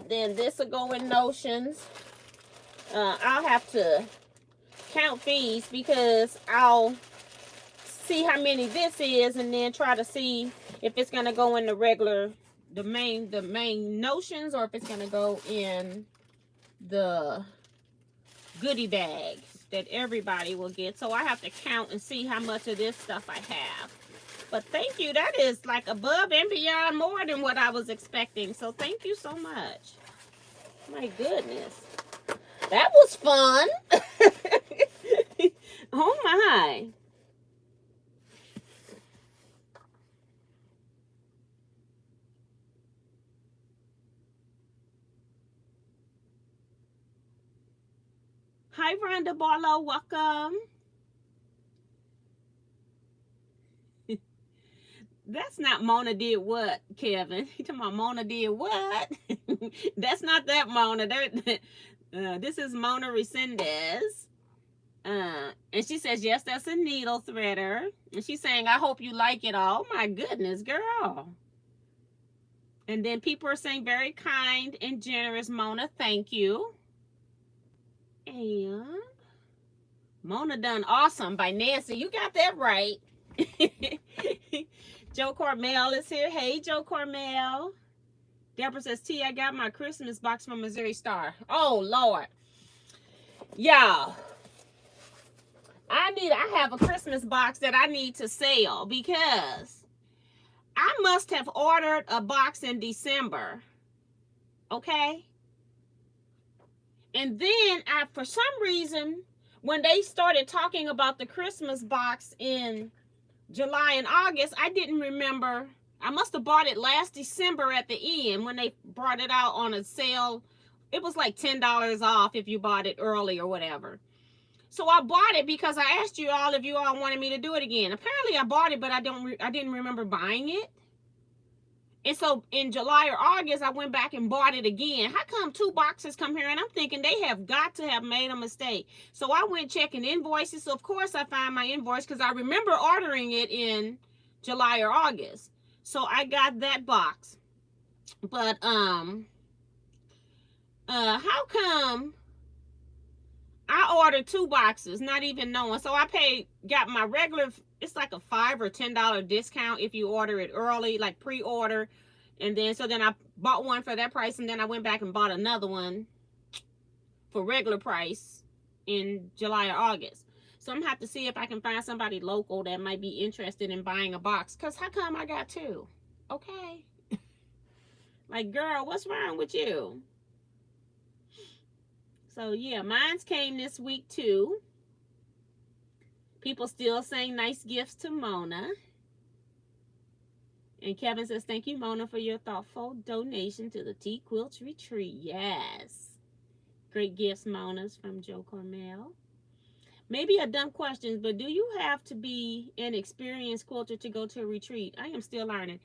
Then this will go in notions. I'll have to count these because I'll see how many this is and then try to see if it's going to go in the regular, the main notions, or if it's going to go in the goodie bags that everybody will get. So I have to count and see how much of this stuff I have. But thank you. That is like above and beyond more than what I was expecting. So thank you so much. My goodness. That was fun. Oh my. Hi, Rhonda Barlow. Welcome. That's not Mona did what, Kevin? You talking about Mona did what? That's not that Mona. This is Mona Resendez. And she says, yes, that's a needle threader. And she's saying, I hope you like it all. Oh, my goodness, girl. And then people are saying, very kind and generous, Mona. Thank you. And Mona Done Awesome by Nancy. You got that right. Joe Cormel is here. Hey, Joe Cormel. Deborah says, T, I got my Christmas box from Missouri Star. Oh, Lord. Y'all, I have a Christmas box that I need to sell because I must have ordered a box in December. Okay? And then, for some reason, when they started talking about the Christmas box in July and August, I didn't remember. I must have bought it last December at the end when they brought it out on a sale. It was like $10 off if you bought it early or whatever. So I bought it because I asked you all if you all wanted me to do it again. Apparently I bought it, but I didn't remember buying it. And so in July or August, I went back and bought it again. How come 2 boxes come here? And I'm thinking they have got to have made a mistake. So I went checking invoices. So of course I find my invoice because I remember ordering it in July or August. So I got that box. But how come I ordered 2 boxes, not even knowing? So I got my regular, it's like a $5 or $10 discount if you order it early, like pre-order. And then, so then I bought one for that price, and then I went back and bought another one for regular price. in July or August. So I'm gonna have to see if I can find somebody local that might be interested in buying a box. Cause how come I got two? Okay. Like, girl, what's wrong with you? So yeah, mine's came this week too. People still saying nice gifts to Mona. And Kevin says, thank you, Mona, for your thoughtful donation to the Teaquilts retreat. Yes. Great gifts, Mona's from Joe Cormel. Maybe a dumb question, but do you have to be an experienced quilter to go to a retreat? I am still learning.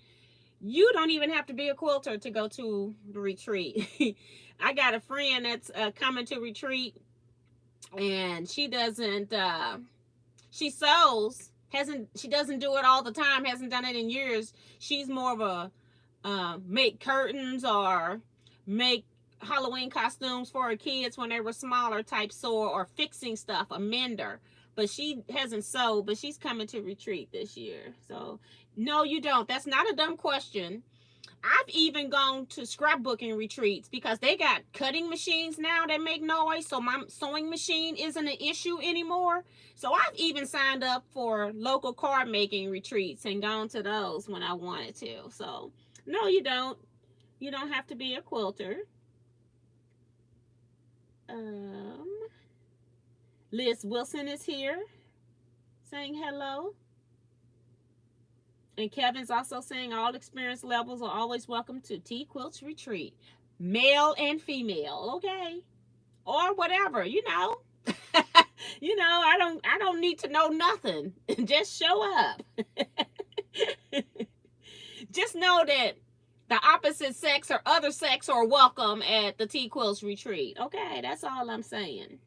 You don't even have to be a quilter to go to the retreat. I got a friend that's coming to retreat, and she doesn't, she sews, she doesn't do it all the time, hasn't done it in years. She's more of a make curtains or make Halloween costumes for her kids when they were smaller type sewer, or fixing stuff, a mender. But she hasn't sewed, but she's coming to retreat this year. So no, you don't. That's not a dumb question. I've even gone to scrapbooking retreats because they got cutting machines now that make noise, so my sewing machine isn't an issue anymore. So I've even signed up for local card making retreats and gone to those when I wanted to. So no, you don't. You don't have to be a quilter. Liz Wilson is here saying hello. And Kevin's also saying all experience levels are always welcome to Teaquilts retreat. Male and female, okay? Or whatever, you know. You know, I don't need to know nothing. Just show up. Just know that the opposite sex or other sex are welcome at the Teaquilts retreat. Okay, that's all I'm saying.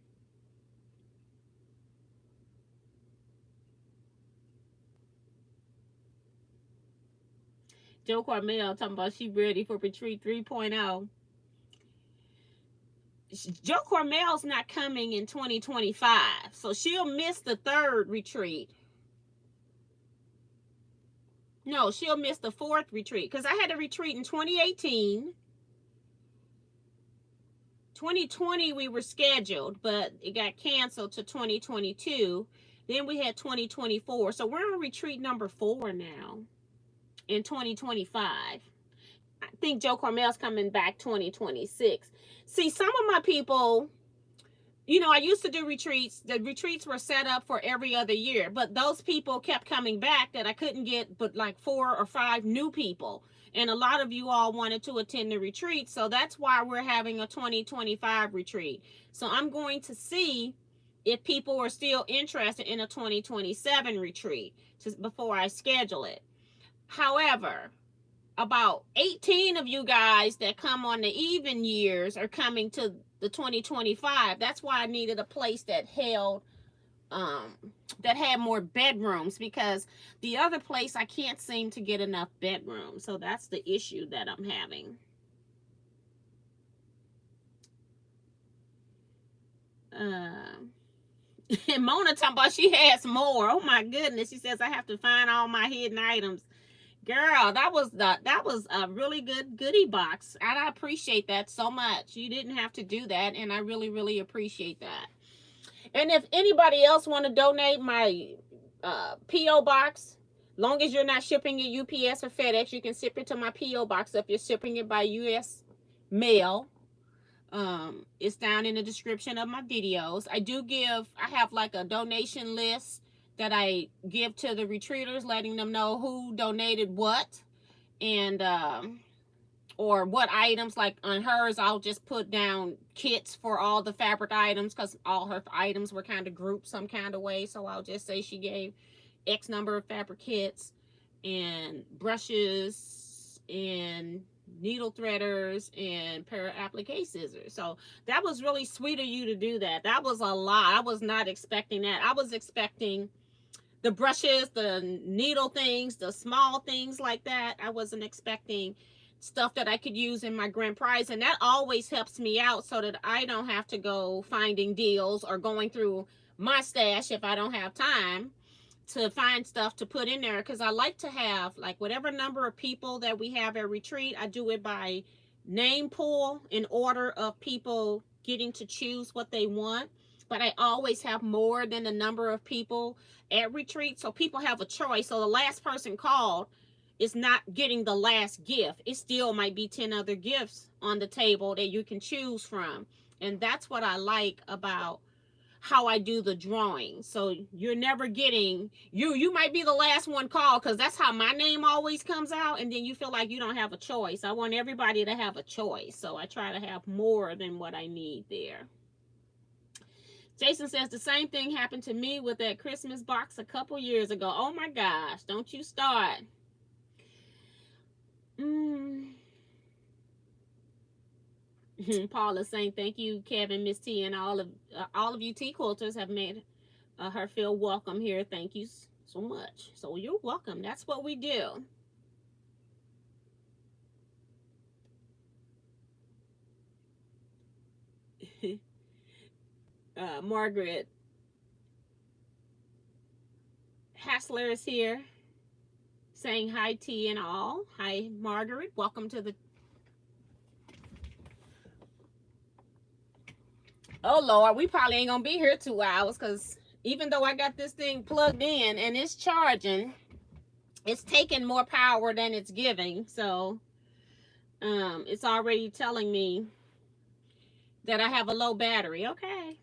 Joe Cormel talking about she ready for retreat 3.0. Joe Cormel's not coming in 2025, so she'll miss the third retreat. No, she'll miss the fourth retreat because I had a retreat in 2018. 2020 we were scheduled, but it got canceled to 2022. Then we had 2024, so we're on retreat number 4 now in 2025. I think Joe Cormel's coming back 2026. See, some of my people, you know, I used to do retreats. The retreats were set up for every other year, but those people kept coming back that I couldn't get but like 4 or 5 new people. And a lot of you all wanted to attend the retreat, so that's why we're having a 2025 retreat. So I'm going to see if people are still interested in a 2027 retreat before I schedule it. However, about 18 of you guys that come on the even years are coming to the 2025. That's why I needed a place that held that had more bedrooms, because the other place I can't seem to get enough bedrooms. So that's the issue that I'm having. And Mona talking about she has more. Oh my goodness. She says I have to find all my hidden items. Girl, that was a really good goodie box, and I appreciate that so much. You didn't have to do that, and I really appreciate that. And if anybody else want to donate my P.O. box, long as you're not shipping it UPS or FedEx, you can ship it to my P.O. box. If you're shipping it by U.S. mail, it's down in the description of my videos. I have like a donation list that I give to the retreaters, letting them know who donated what, and or what items. Like on hers, I'll just put down kits for all the fabric items, because all her items were kind of grouped some kind of way. So I'll just say she gave X number of fabric kits and brushes and needle threaders and pair of applique scissors. So that was really sweet of you to do that. That was a lot. I was not expecting that. I was expecting the brushes, the needle things, the small things like that. I wasn't expecting stuff that I could use in my grand prize, and that always helps me out so that I don't have to go finding deals or going through my stash if I don't have time to find stuff to put in there, because I like to have like whatever number of people that we have at retreat. I do it by name pool in order of people getting to choose what they want. but I always have more than the number of people at retreat. So people have a choice. So the last person called is not getting the last gift. It still might be 10 other gifts on the table that you can choose from. And that's what I like about how I do the drawing. So you're never getting, you might be the last one called, because that's how my name always comes out, and then you feel like you don't have a choice. I want everybody to have a choice, so I try to have more than what I need there. Jason says the same thing happened to me with that Christmas box a couple years ago. Oh my gosh, don't you start. Paula saying thank you, Kevin, Miss T, and all of you Teaquilters have made her feel welcome here. Thank you so much. So you're welcome. That's what we do. Margaret Hassler is here saying hi, T and all. Hi, Margaret. Welcome to the... Oh, Lord, we probably ain't going to be here 2 hours, because even though I got this thing plugged in and it's charging, it's taking more power than it's giving. So it's already telling me that I have a low battery. Okay.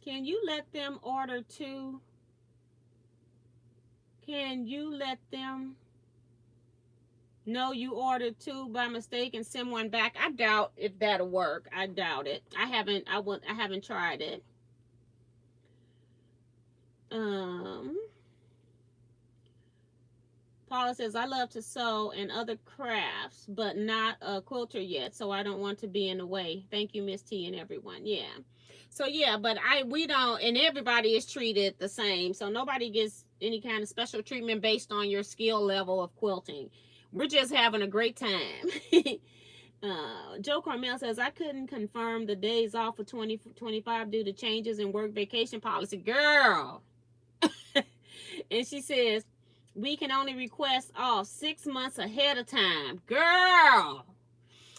Can you let them order 2? Can you let them know you ordered 2 by mistake and send one back? I doubt if that'll work. I doubt it. I haven't tried it. Paula says, I love to sew and other crafts, but not a quilter yet, so I don't want to be in the way. Thank you, Miss T, and everyone. Yeah. So yeah, but we don't, and everybody is treated the same. So nobody gets any kind of special treatment based on your skill level of quilting. We're just having a great time. Joe Carmel says, I couldn't confirm the days off for 2025 due to changes in work vacation policy. Girl. And she says, we can only request off 6 months ahead of time. Girl.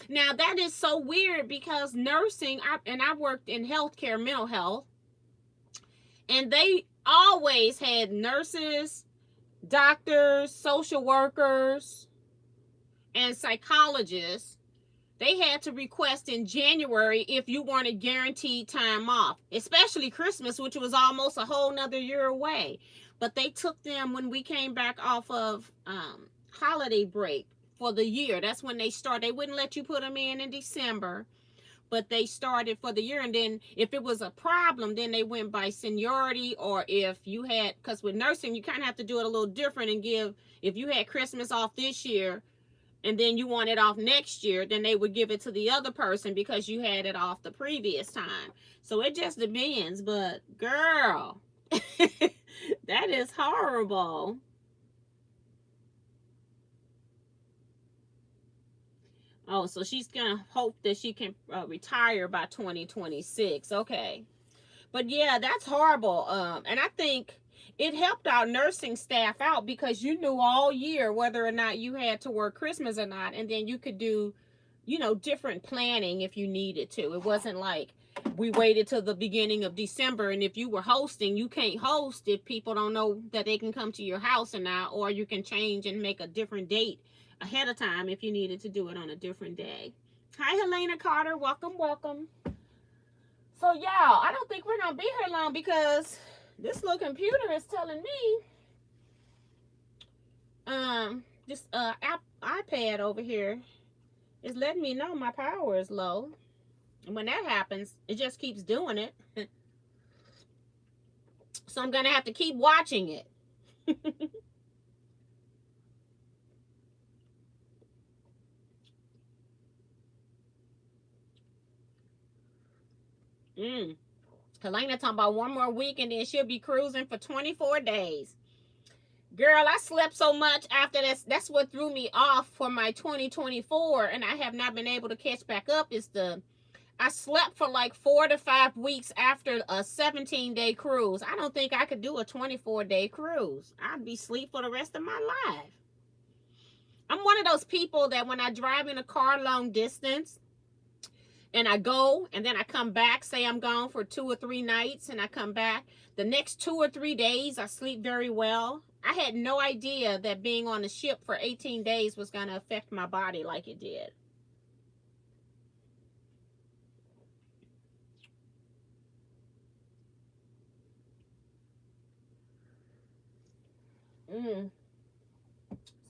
Now, that is so weird, because nursing, I worked in healthcare, mental health, and they always had nurses, doctors, social workers, and psychologists. They had to request in January if you wanted guaranteed time off, especially Christmas, which was almost a whole nother year away. But they took them when we came back off of holiday break for the year. That's when they started. They wouldn't let you put them in December, but they started for the year. And then if it was a problem, then they went by seniority, or if you had, because with nursing, you kind of have to do it a little different and give, if you had Christmas off this year, and then you want it off next year, then they would give it to the other person because you had it off the previous time. So it just depends. But girl, that is horrible. Oh, so she's gonna hope that she can retire by 2026. Okay. But yeah, that's horrible. And I think it helped our nursing staff out, because you knew all year whether or not you had to work Christmas or not, and then you could do, different planning if you needed to. It wasn't like we waited till the beginning of December, and if you were hosting, you can't host if people don't know that they can come to your house or not, or you can change and make a different date ahead of time if you needed to do it on a different day. Hi, Helena Carter. Welcome, welcome. So, y'all, I don't think we're going to be here long, because this little computer is telling me, this iPad over here is letting me know my power is low. And when that happens, it just keeps doing it. So I'm going to have to keep watching it. Helena talking about one more week and then she'll be cruising for 24 days. Girl, I slept so much after this. That's what threw me off for my 2024, and I have not been able to catch back up. Is I slept for like 4 to 5 weeks after a 17-day cruise. I don't think I could do a 24-day cruise. I'd be asleep for the rest of my life. I'm one of those people that when I drive in a car long distance and I go and then I come back, say I'm gone for 2 or 3 nights and I come back, the next 2 or 3 days I sleep very well. I had no idea that being on the ship for 18 days was going to affect my body like it did.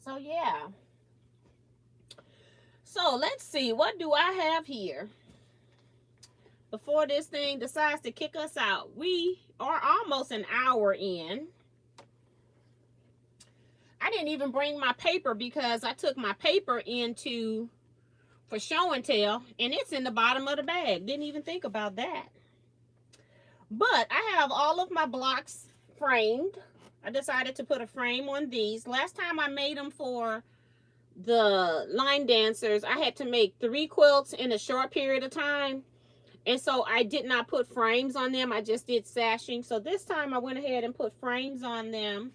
So yeah. So let's see, what do I have here? Before this thing decides to kick us out. We are almost an hour in. I didn't even bring my paper because I took my paper into for show and tell, and it's in the bottom of the bag. Didn't even think about that. But I have all of my blocks framed. I decided to put a frame on these. Last time I made them for the line dancers, I had to make 3 quilts in a short period of time. And so I did not put frames on them. I just did sashing. So this time I went ahead and put frames on them.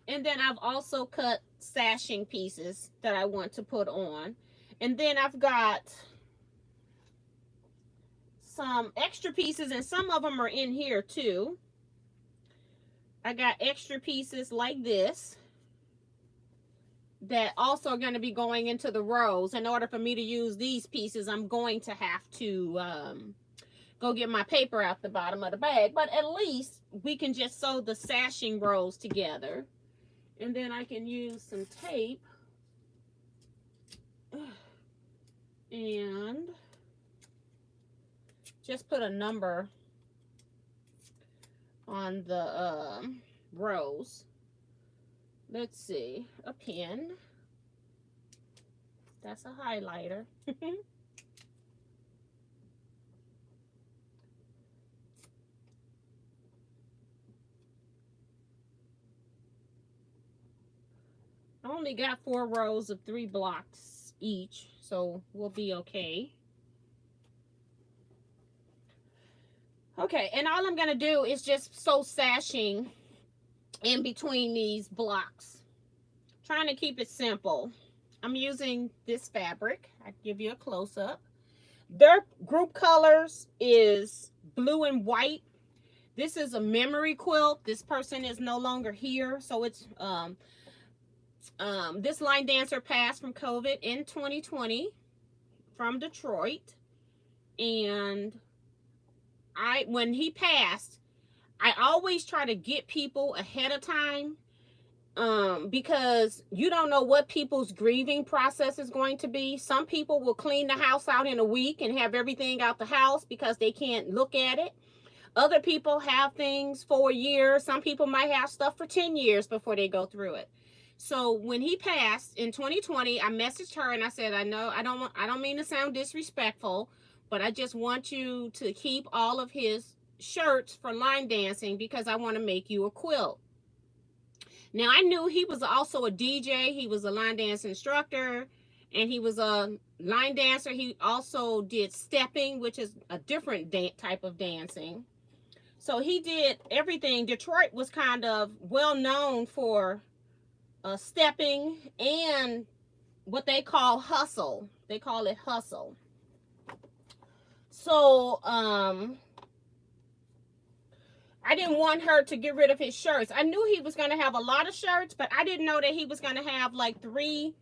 And then I've also cut sashing pieces that I want to put on. And then I've got some extra pieces, and some of them are in here too. I got extra pieces like this that also are going to be going into the rows. In order for me to use these pieces, I'm going to have to go get my paper out the bottom of the bag. But at least we can just sew the sashing rows together. And then I can use some tape and just put a number on the rows. Let's see, a pen. That's a highlighter. I only got 4 rows of 3 blocks each, so we'll be okay. Okay, and all I'm going to do is just sew sashing in between these blocks. Trying to keep it simple. I'm using this fabric. I'll give you a close-up. Their group colors is blue and white. This is a memory quilt. This person is no longer here, so it's this line dancer passed from COVID in 2020 from Detroit, and when he passed, I always try to get people ahead of time because you don't know what people's grieving process is going to be. Some people will clean the house out in a week and have everything out the house because they can't look at it. Other people have things for a year. Some people might have stuff for 10 years before they go through it. So when he passed in 2020, I messaged her and I said, I don't mean to sound disrespectful, but I just want you to keep all of his shirts for line dancing because I want to make you a quilt. Now, I knew he was also a DJ. He was a line dance instructor, and he was a line dancer. He also did stepping, which is a different type of dancing. So he did everything. Detroit was kind of well known for stepping and what they call hustle. They call it hustle. So, I didn't want her to get rid of his shirts. I knew he was going to have a lot of shirts, but I didn't know that he was going to have like 3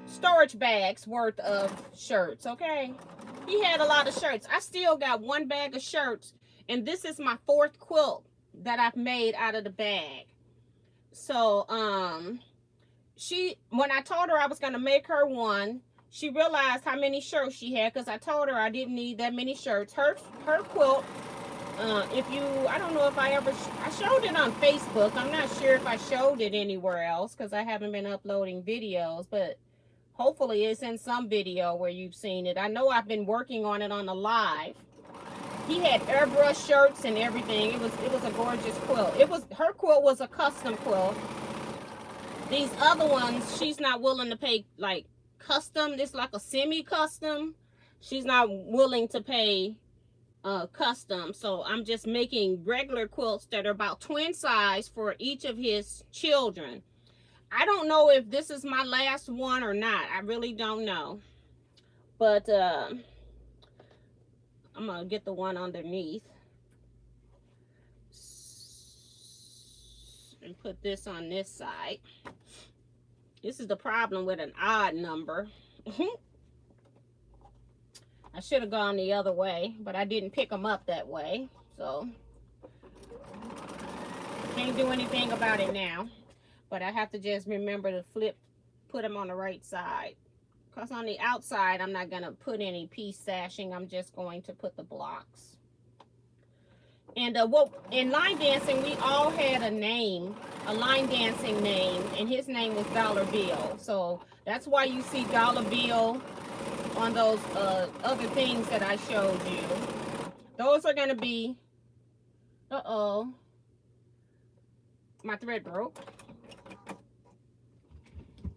storage bags worth of shirts, okay? He had a lot of shirts. I still got 1 bag of shirts, and this is my 4th quilt that I've made out of the bag. So, when I told her I was going to make her one, she realized how many shirts she had because I told her I didn't need that many shirts. Her quilt, I don't know if I showed it on Facebook. I'm not sure if I showed it anywhere else because I haven't been uploading videos, but hopefully it's in some video where you've seen it. I know I've been working on it on the live. He had airbrush shirts and everything. It was a gorgeous quilt. Her quilt was a custom quilt. These other ones, she's not willing to pay like custom. It's like a semi-custom. She's not willing to pay custom, so I'm just making regular quilts that are about twin size for each of his children. I don't know if this is my last one or not. I really don't know, but I'm gonna get the one underneath and put this on this side. This is the problem with an odd number. I should have gone the other way, but I didn't pick them up that way, so can't do anything about it now. But I have to just remember to put them on the right side, because on the outside I'm not going to put any piece sashing. I'm just going to put the blocks. And in line dancing, we all had a name, a line dancing name, and his name was Dollar Bill. So that's why you see Dollar Bill on those other things that I showed you. Those are going to be, uh-oh, my thread broke.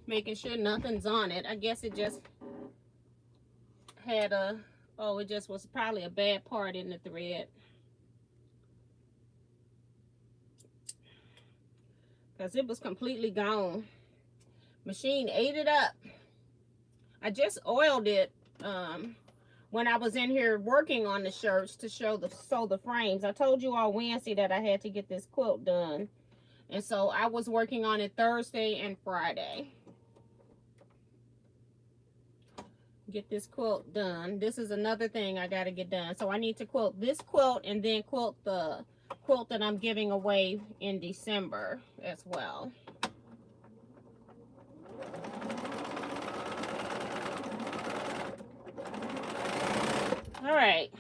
Making sure nothing's on it. I guess it just had it just was probably a bad part in the thread. Because it was completely gone. Machine ate it up. I just oiled it when I was in here working on the shirts to sew the frames. I told you all Wednesday that I had to get this quilt done. And so I was working on it Thursday and Friday. Get this quilt done. This is another thing I got to get done. So I need to quilt this quilt and then quilt the quilt that I'm giving away in December as well. All right,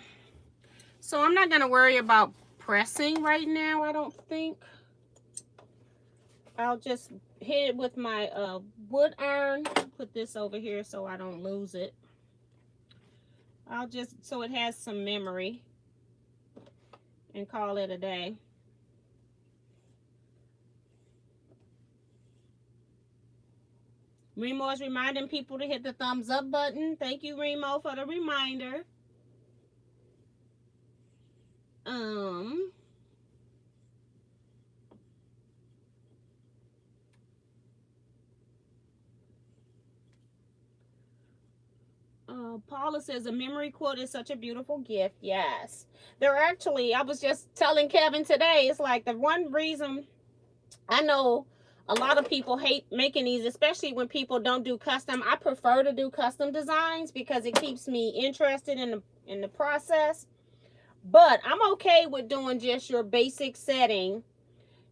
so I'm not going to worry about pressing right now, I don't think. I'll just hit it with my wood iron. Put this over here so I don't lose it. I'll just, so it has some memory, and call it a day. Remo is reminding people to hit the thumbs up button. Thank you, Remo, for the reminder. Paula says a memory quilt is such a beautiful gift. Yes, they're actually, I was just telling Kevin today, it's like the one reason I know a lot of people hate making these, especially when people don't do custom. I prefer to do custom designs because it keeps me interested in the process. But I'm okay with doing just your basic setting.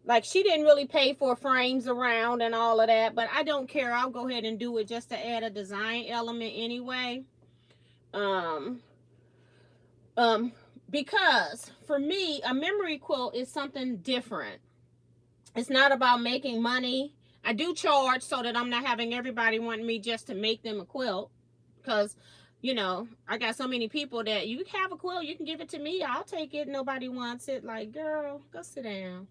Like, she didn't really pay for frames around and all of that, but I don't care. I'll go ahead and do it just to add a design element anyway. Because for me, a memory quilt is something different. It's not about making money. I do charge so that I'm not having everybody wanting me just to make them a quilt, because you know, I got so many people that you have a quilt, you can give it to me, I'll take it. Nobody wants it. Like, girl, go sit down.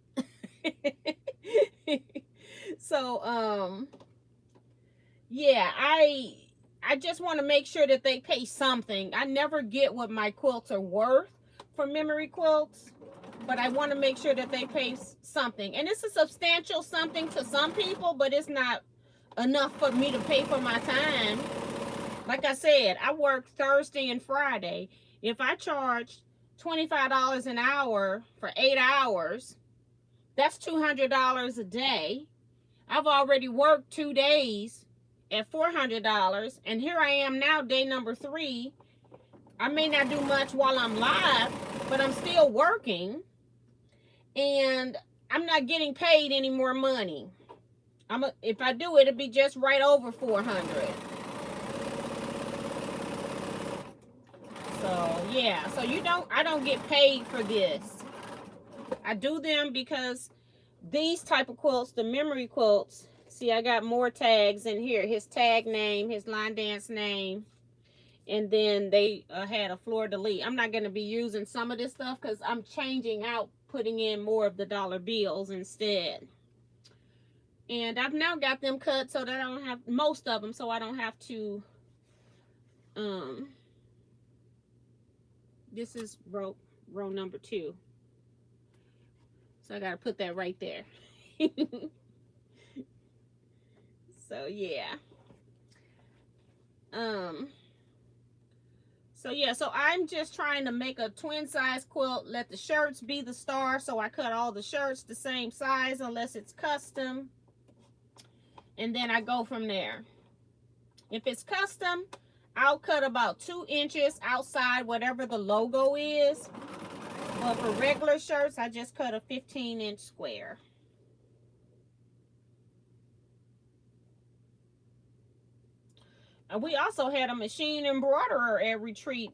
So yeah, I just want to make sure that they pay something. I never get what my quilts are worth for memory quilts, but I want to make sure that they pay something. And it's a substantial something to some people, but it's not enough for me to pay for my time. Like I said, I work Thursday and Friday. If I charge $25 an hour for 8 hours, that's $200 a day. I've already worked 2 days at $400, and here I am now, day number 3. I may not do much while I'm live, but I'm still working, and I'm not getting paid any more money. If I do, it'll be just right over 400. So yeah, so I don't get paid for this. I do them because these type of quilts, the memory quilts, see, I got more tags in here. His tag name, his line dance name, and then they had a fleur-de-lis. I'm not going to be using some of this stuff because I'm changing out, putting in more of the dollar bills instead. And I've now got them cut so that I don't have most of them, so I don't have to this is row number 2. So I got to put that right there. So yeah. So yeah, so I'm just trying to make a twin size quilt, let the shirts be the star, so I cut all the shirts the same size unless it's custom. And then I go from there. If it's custom, I'll cut about 2 inches outside whatever the logo is. But for regular shirts, I just cut a 15-inch square. And we also had a machine embroiderer at retreat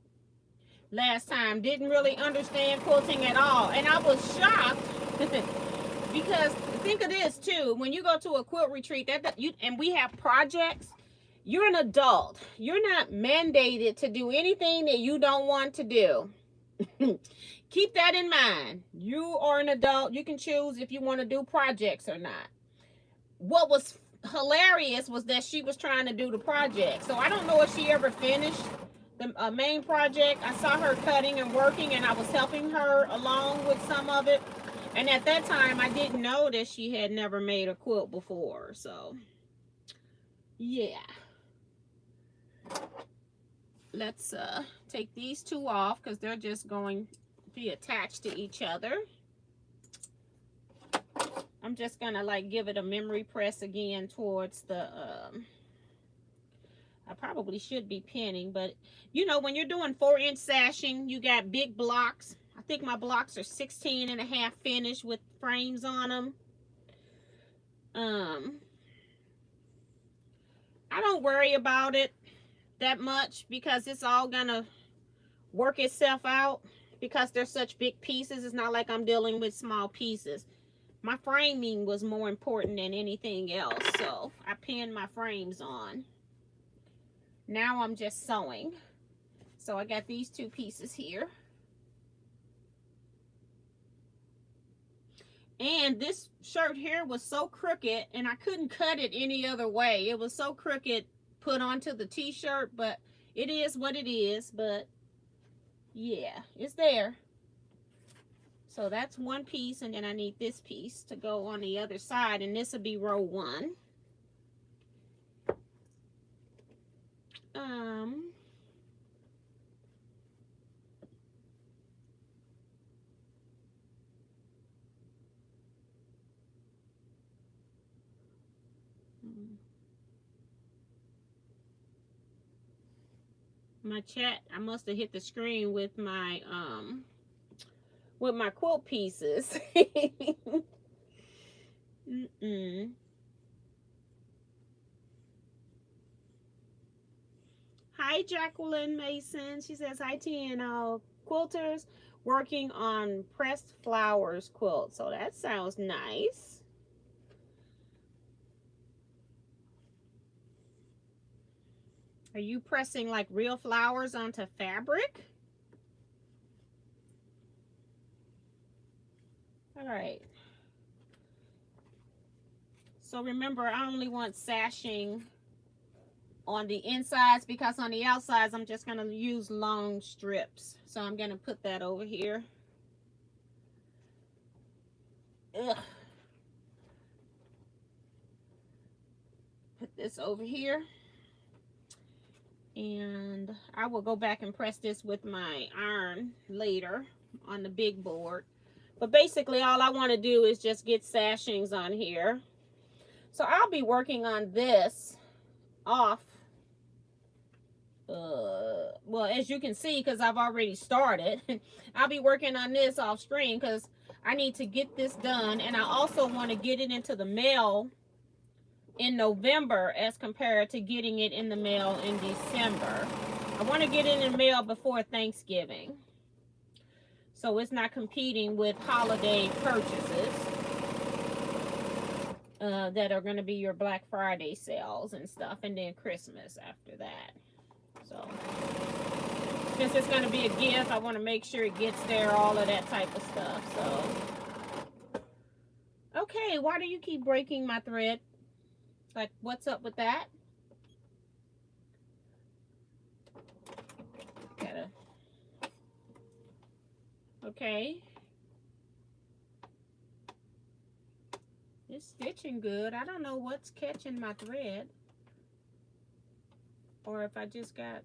last time. Didn't really understand quilting at all. And I was shocked because think of this too. When you go to a quilt retreat and we have projects, you're an adult. You're not mandated to do anything that you don't want to do. Keep that in mind. You are an adult. You can choose if you want to do projects or not. What was hilarious was that she was trying to do the project. So I don't know if she ever finished the main project. I saw her cutting and working, and I was helping her along with some of it. And at that time, I didn't know that she had never made a quilt before. So, yeah. Let's take these 2 off because they're just going to be attached to each other. I'm just going to like give it a memory press again towards the, I probably should be pinning, but you know, when you're doing 4-inch sashing, you got big blocks. I think my blocks are 16.5 finished with frames on them. I don't worry about it that much because it's all gonna work itself out because they're such big pieces. It's not like I'm dealing with small pieces. My framing was more important than anything else, so I pinned my frames on. Now I'm just sewing. So I got these 2 pieces here. And this shirt here was so crooked, and I couldn't cut it any other way. It was so crooked put onto the t-shirt, but it is what it is. But yeah, it's there. So that's 1 piece, and then I need this piece to go on the other side, and this will be row 1. My chat, I must have hit the screen with my quilt pieces. Hi, Jacqueline Mason. She says, hi, TNO. Quilters working on pressed flowers quilt. So that sounds nice. Are you pressing like real flowers onto fabric? All right. So remember, I only want sashing on the insides because on the outsides, I'm just going to use long strips. So I'm going to put that over here. Ugh. Put this over here. And I will go back and press this with my iron later on the big board. But basically, all I want to do is just get sashings on here. So I'll be working on this off. Well, as you can see, because I've already started, I'll be working on this off screen because I need to get this done. And I also want to get it into the mail in November as compared to getting it in the mail in December. I want to get it in the mail before Thanksgiving, so it's not competing with holiday purchases that are going to be your Black Friday sales and stuff, and then Christmas after that. So since it's going to be a gift, I want to make sure it gets there, all of that type of stuff. So okay, why do you keep breaking my thread? Like, what's up with that? Gotta. Okay. It's stitching good. I don't know what's catching my thread. Or if I just got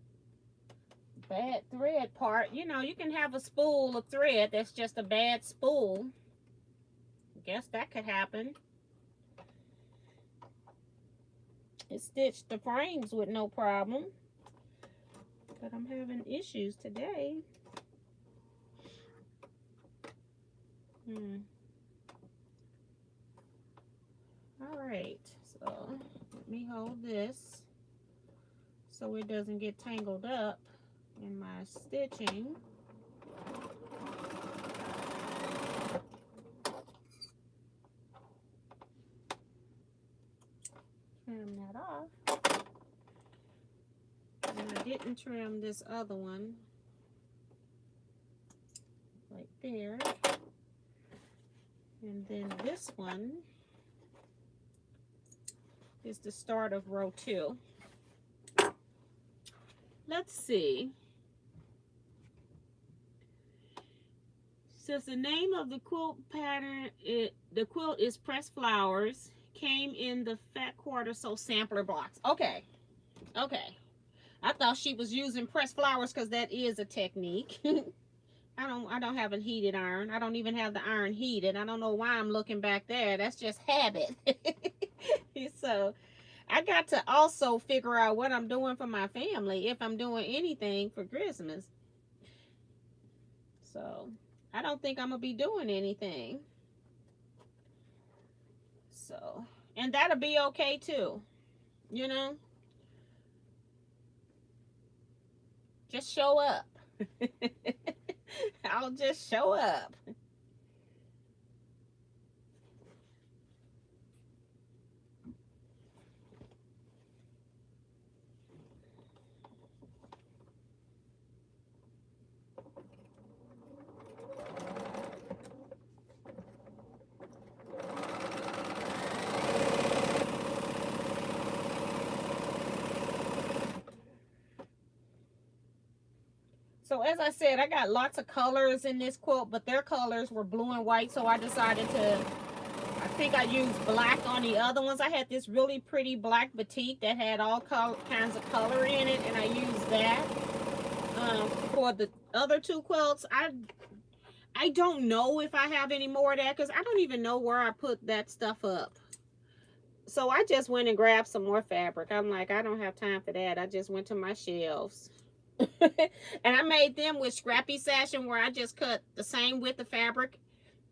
bad thread part. You know, you can have a spool of thread that's just a bad spool. Guess that could happen. It stitched the frames with no problem. But I'm having issues today. Alright, so let me hold this so it doesn't get tangled up in my stitching. Trim that off. And I didn't trim this other one right there. And then this one is the start of row 2. Let's see. Since the name of the quilt pattern, the quilt is pressed flowers, came in the fat quarter sew sampler blocks. Okay. Okay. I thought she was using pressed flowers because that is a technique. I don't have a heated iron. I don't even have the iron heated. I don't know why I'm looking back there. That's just habit. So I got to also figure out what I'm doing for my family if I'm doing anything for Christmas. So I don't think I'm going to be doing anything. So, and that'll be okay too. You know? Just show up. I'll just show up. So as I said, I got lots of colors in this quilt, but their colors were blue and white, so I decided to, I think I used black on the other ones. I had this really pretty black batik that had all kinds of color in it, and I used that. For the other 2 quilts, I don't know if I have any more of that, because I don't even know where I put that stuff up. So I just went and grabbed some more fabric. I'm like, I don't have time for that. I just went to my shelves. And I made them with scrappy sashing, where I just cut the same width of fabric,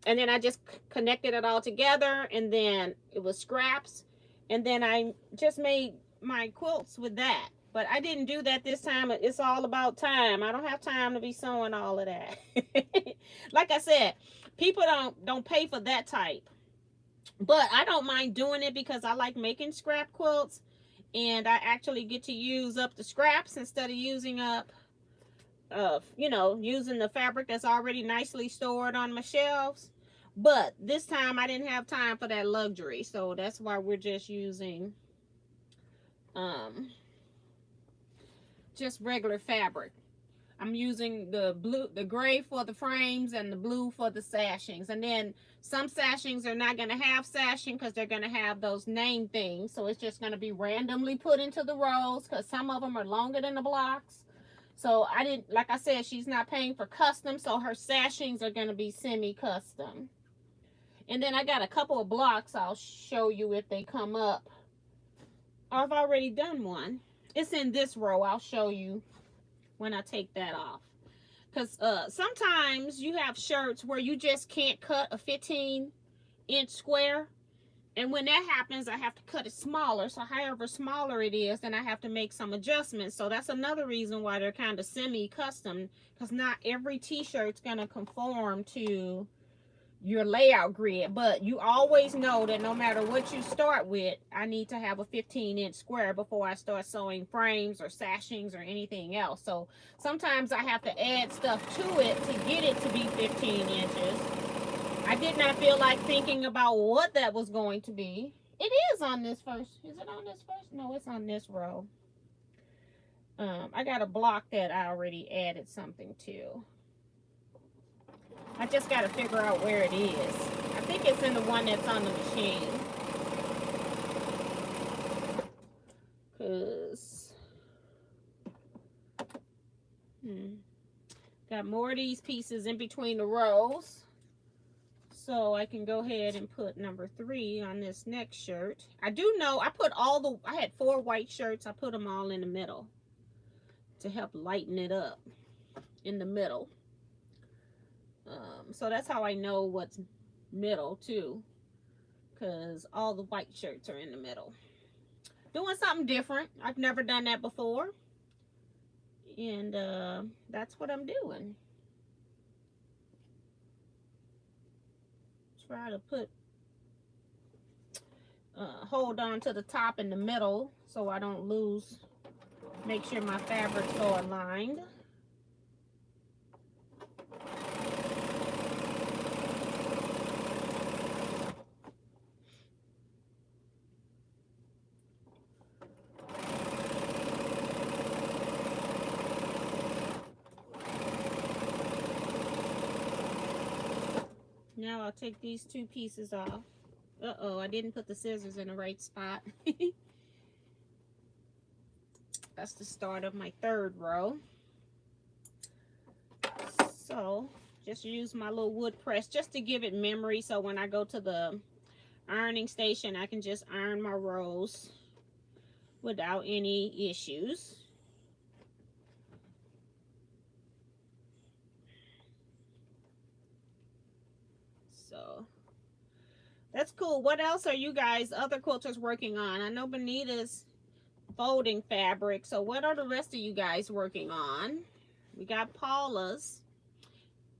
and then I just connected it all together, and then it was scraps, and then I just made my quilts with that. But I didn't do that this time. It's all about time. I don't have time to be sewing all of that. Like I said, people don't pay for that type, but I don't mind doing it because I like making scrap quilts. And I actually get to use up the scraps instead of using up, you know, using the fabric that's already nicely stored on my shelves. But this time I didn't have time for that luxury. So that's why we're just using just regular fabric. I'm using the gray for the frames and the blue for the sashings. And then some sashings are not going to have sashing because they're going to have those name things. So it's just going to be randomly put into the rows because some of them are longer than the blocks. So I didn't, like I said, she's not paying for custom. So her sashings are going to be semi-custom. And then I got a couple of blocks I'll show you if they come up. I've already done one. It's in this row. I'll show you when I take that off, because sometimes you have shirts where you just can't cut a 15-inch square, and when that happens I have to cut it smaller. So however smaller it is, then I have to make some adjustments. So that's another reason why they're kind of semi-custom, because not every t-shirt's gonna conform to your layout grid. But you always know that no matter what you start with, I need to have a 15-inch square before I start sewing frames or sashings or anything else. So sometimes I have to add stuff to it to get it to be 15 inches. I did not feel like thinking about what that was going to be. It is on this first. Is it on this first? No, it's on this row. I got a block that I already added something to. I just got to figure out where it is. I think it's in the one that's on the machine. Because got more of these pieces in between the rows. So I can go ahead and put number 3 on this next shirt. I do know I put I had 4 white shirts. I put them all in the middle to help lighten it up in the middle. So that's how I know what's middle too, because all the white shirts are in the middle. Doing something different. I've never done that before, and that's what I'm doing. Try to put hold on to the top in the middle so I don't lose. Make sure my fabrics are aligned. Now I'll take these 2 pieces off. Uh-oh, I didn't put the scissors in the right spot. That's the start of my 3rd row. So just use my little wood press just to give it memory, so when I go to the ironing station I can just iron my rows without any issues. So that's cool. What else are you guys, other quilters, working on? I know Benita's folding fabric. So what are the rest of you guys working on? We got Paula's.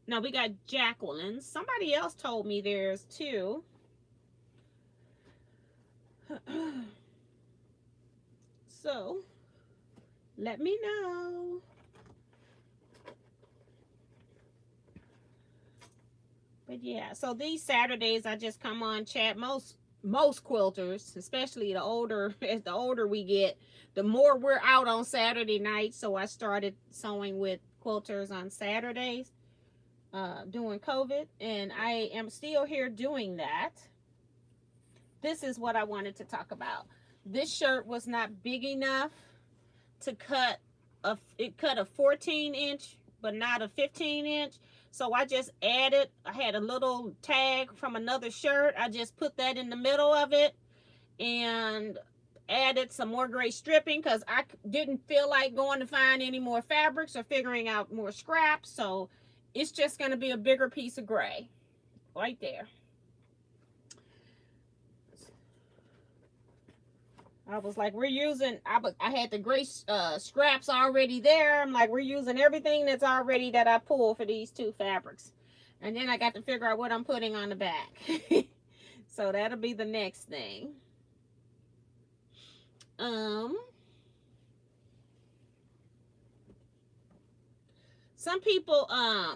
No, we got Jacqueline's. Somebody else told me there's 2. So let me know. But yeah, so these Saturdays I just come on chat. Most quilters, especially the older, as the older we get, the more we're out on Saturday nights. So I started sewing with quilters on Saturdays during COVID, and I am still here doing that. This is what I wanted to talk about. This shirt was not big enough to cut it cut a 14-inch, but not a 15-inch. So I just added, I had a little tag from another shirt. I just put that in the middle of it and added some more gray stripping because I didn't feel like going to find any more fabrics or figuring out more scraps. So it's just going to be a bigger piece of gray right there. I was like, we're using, I had the gray scraps already there. I'm like, we're using everything that's already that I pulled for these 2 fabrics. And then I got to figure out what I'm putting on the back. So that'll be the next thing. Some people,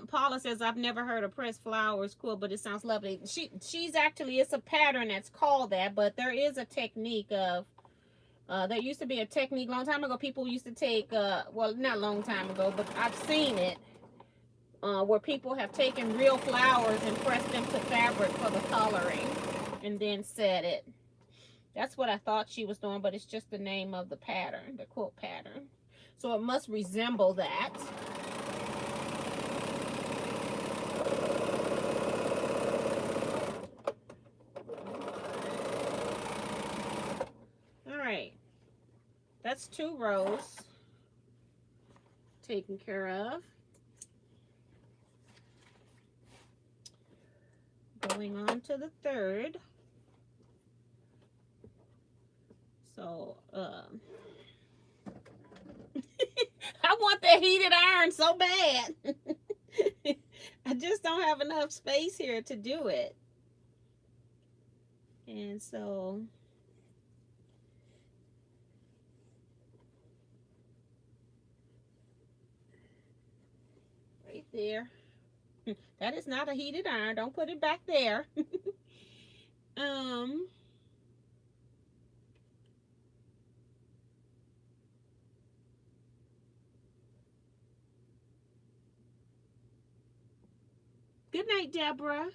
Paula says, I've never heard of pressed flowers quilt, but it sounds lovely. She's actually, it's a pattern that's called that, but there is a technique of, there used to be a technique a long time ago. People used to take, well, not a long time ago, but I've seen it, where people have taken real flowers and pressed them to fabric for the coloring and then set it. That's what I thought she was doing, but it's just the name of the pattern, the quilt pattern. So it must resemble that. All right. That's 2 rows taken care of. Going on to the 3rd. So, I want that heated iron so bad. I just don't have enough space here to do it. And so, right there. That is not a heated iron. Don't put it back there. Good night, Deborah.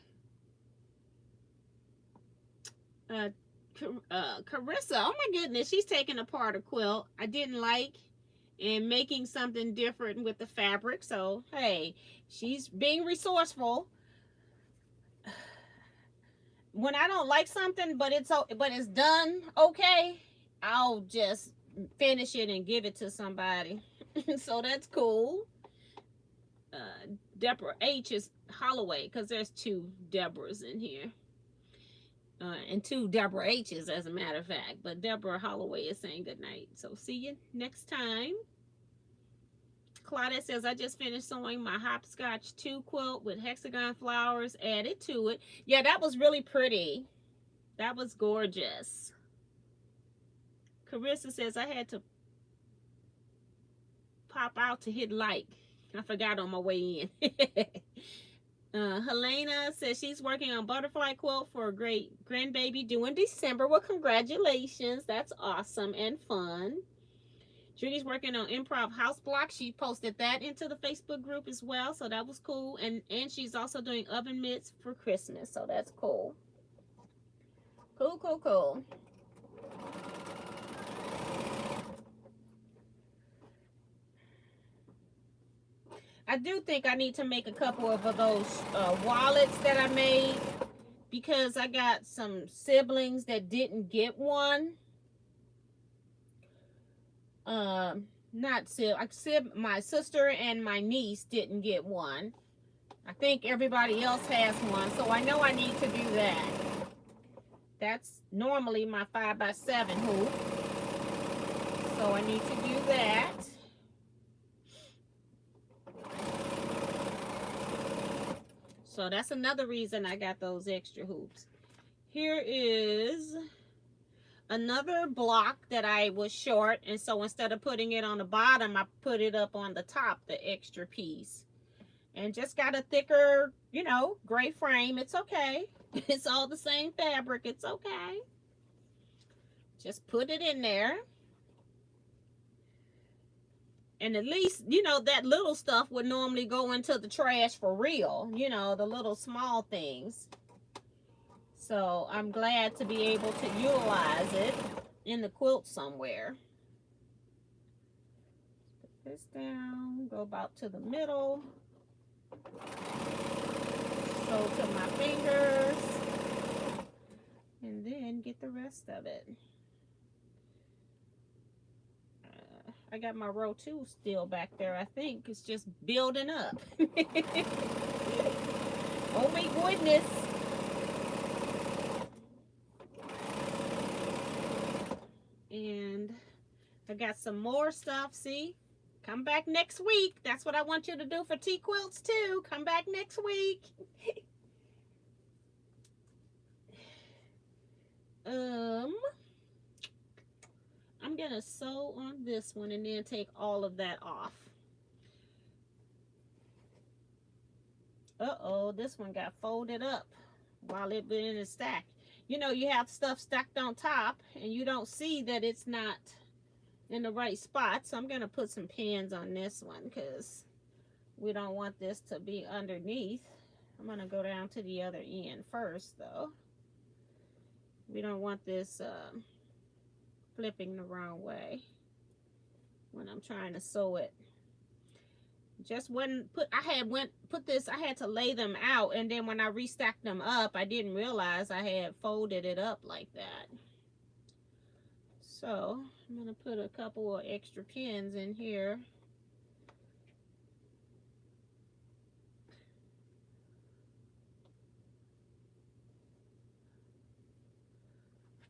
Carissa, oh my goodness, she's taking apart a quilt I didn't like and making something different with the fabric. So hey, she's being resourceful. When I don't like something, but it's done okay, I'll just finish it and give it to somebody. So that's cool. Deborah H is Holloway, because there's two Deborahs in here. And two Deborah H's, as a matter of fact. But Deborah Holloway is saying good night. So see you next time. Claudette says, I just finished sewing my Hopscotch 2 quilt with hexagon flowers added to it. Yeah, that was really pretty. That was gorgeous. Carissa says, I had to pop out to hit like. I forgot on my way in. Helena says she's working on butterfly quilt for a great grandbaby due in December. Well, congratulations. That's awesome and fun. Judy's working on improv house block. She posted that into the Facebook group as well, so that was cool. And she's also doing oven mitts for Christmas, so that's cool. Cool, cool, cool. I do think I need to make a couple of those wallets that I made, because I got some siblings that didn't get one. My sister and my niece didn't get one. I think everybody else has one, so I know I need to do that. That's normally my 5x7 hoop, so I need to do that. So that's another reason I got those extra hoops. Here is another block that I was short, and so instead of putting it on the bottom, I put it up on the top, the extra piece. And just got a thicker, you know, gray frame. It's okay. It's all the same fabric. It's okay. Just put it in there. And at least, you know, that little stuff would normally go into the trash for real. You know, the little small things. So I'm glad to be able to utilize it in the quilt somewhere. Put this down. Go about to the middle. Sew to my fingers. And then get the rest of it. I got my row 2 still back there, I think. It's just building up. Oh my goodness. And I got some more stuff, see? Come back next week. That's what I want you to do for Teaquilts too. Come back next week. I'm gonna sew on this one and then take all of that off. Uh-oh, this one got folded up while it been in a stack. You know, you have stuff stacked on top and you don't see that it's not in the right spot. So I'm gonna put some pins on this one because we don't want this to be underneath. I'm gonna go down to the other end first though. We don't want this flipping the wrong way when I'm trying to sew it. Just wouldn't put, I had to lay them out, and then when I restacked them up, I didn't realize I had folded it up like that. So I'm gonna put a couple of extra pins in here.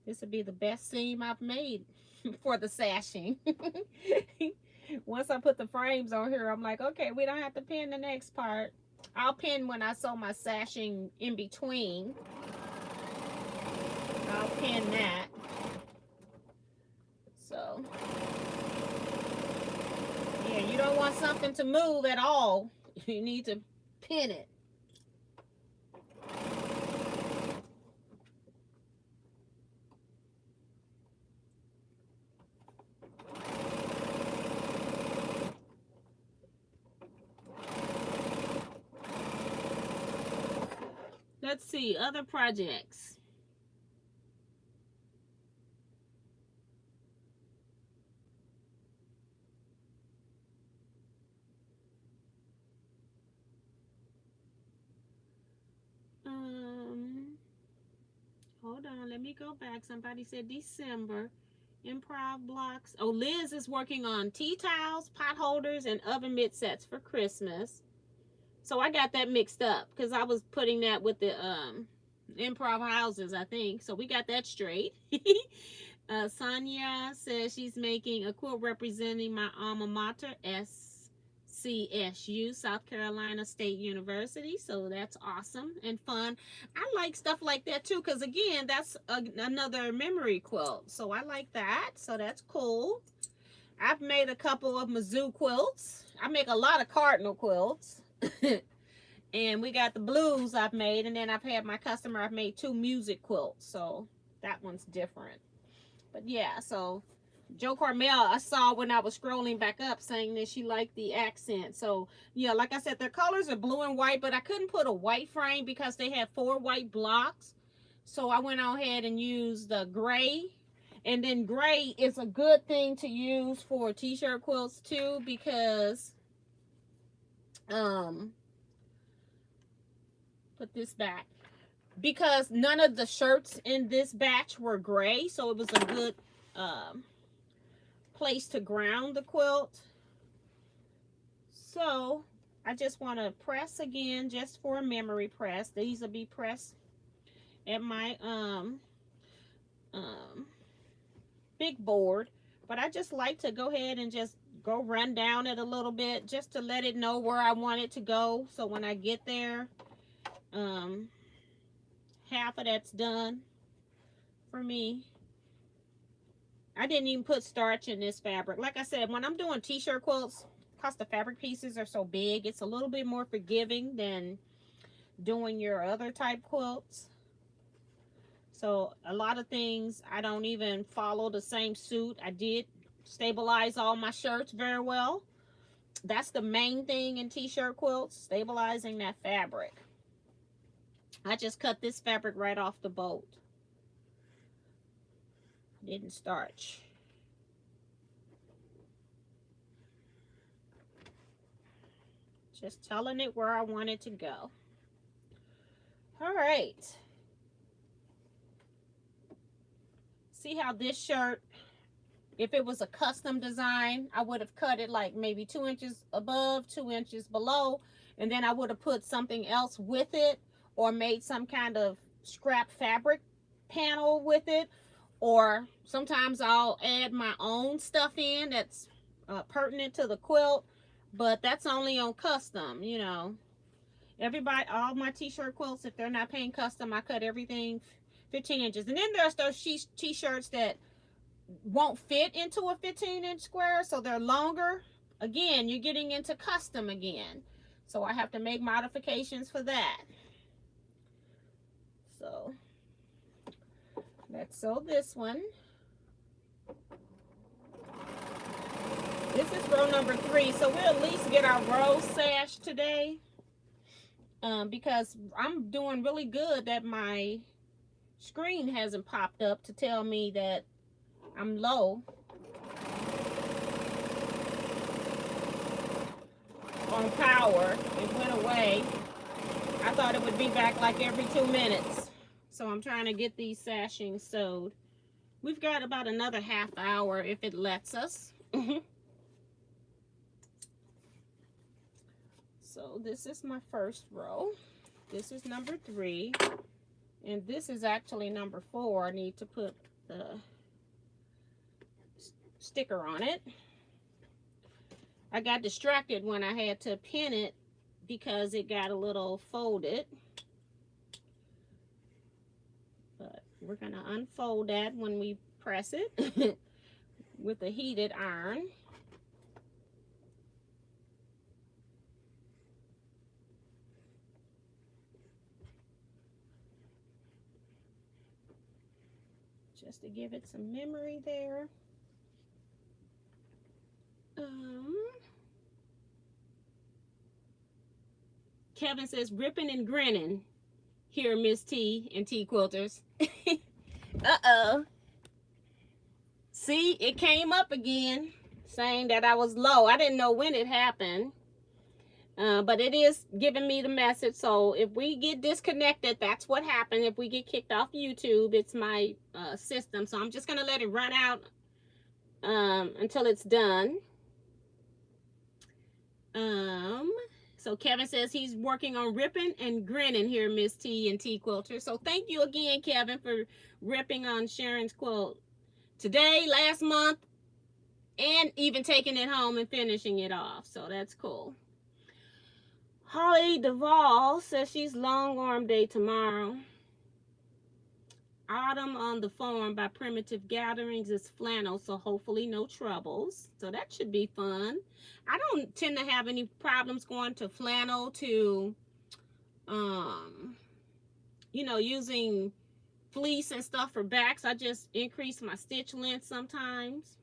This would be the best seam I've made for the sashing. Once I put the frames on here, I'm like, okay, we don't have to pin the next part. I'll pin when I sew my sashing in between. I'll pin that. So, yeah, you don't want something to move at all. You need to pin it. Let's see, other projects. Hold on, let me go back. Somebody said December. Improv blocks. Oh, Liz is working on tea towels, pot holders, and oven mitt sets for Christmas. So I got that mixed up because I was putting that with the improv houses, I think. So we got that straight. Sonia says she's making a quilt representing my alma mater, CSU, South Carolina State University. So that's awesome and fun. I like stuff like that too because, again, that's another memory quilt. So I like that. So that's cool. I've made a couple of Mizzou quilts. I make a lot of cardinal quilts. And we got the blues I've made. And then I've had my customer, I've made 2 music quilts. So that one's different. But yeah, so Joe Carmel, I saw when I was scrolling back up saying that she liked the accent. So yeah, like I said, their colors are blue and white, but I couldn't put a white frame because they had 4 white blocks. So I went on ahead and used the gray. And then gray is a good thing to use for t-shirt quilts too, because put this back, because none of the shirts in this batch were gray, so it was a good place to ground the quilt. So I just want to press again just for a memory press. These will be pressed at my big board, but I just like to go ahead and just go run down it a little bit just to let it know where I want it to go. So when I get there, half of that's done for me. I didn't even put starch in this fabric. Like I said, when I'm doing t-shirt quilts, because the fabric pieces are so big, it's a little bit more forgiving than doing your other type quilts. So a lot of things, I don't even follow the same suit. I did stabilize all my shirts very well. That's the main thing in t-shirt quilts, stabilizing that fabric. I just cut this fabric right off the boat. Didn't starch. Just telling it where I want it to go. All right. See how this shirt, if it was a custom design, I would have cut it like maybe 2 inches above, 2 inches below, and then I would have put something else with it, or made some kind of scrap fabric panel with it. Or sometimes I'll add my own stuff in that's pertinent to the quilt, but that's only on custom, you know. Everybody, all my t-shirt quilts, if they're not paying custom, I cut everything 15 inches. And then there's those t-shirts that won't fit into a 15-inch square, so they're longer. Again, you're getting into custom again. So I have to make modifications for that. So let's sew this one. This is row number 3, so we'll at least get our rose sash today, because I'm doing really good that my screen hasn't popped up to tell me that I'm low on power. It went away. I thought it would be back like every 2 minutes. So I'm trying to get these sashings sewed. We've got about another half hour if it lets us. So this is my first row. This is number 3. And this is actually number 4. I need to put the sticker on it. I got distracted when I had to pin it because it got a little folded. But we're going to unfold that when we press it with a heated iron. Just to give it some memory there. Kevin says, ripping and grinning. here, Miss T and T Quilters. Uh-oh. See, it came up again saying that I was low. I didn't know when it happened. But it is giving me the message. So if we get disconnected, that's what happened. If we get kicked off YouTube, it's my system. So I'm just going to let it run out until it's done. So Kevin says he's working on ripping and grinning here, Miss T and T Quilter. So thank you again, Kevin, for ripping on Sharon's quilt today, last month, and even taking it home and finishing it off. So that's cool. Holly Duvall says she's long arm day tomorrow. Autumn on the Farm by Primitive Gatherings is flannel, so hopefully no troubles. So that should be fun. I don't tend to have any problems going to flannel to, you know, using fleece and stuff for backs. I just increase my stitch length sometimes.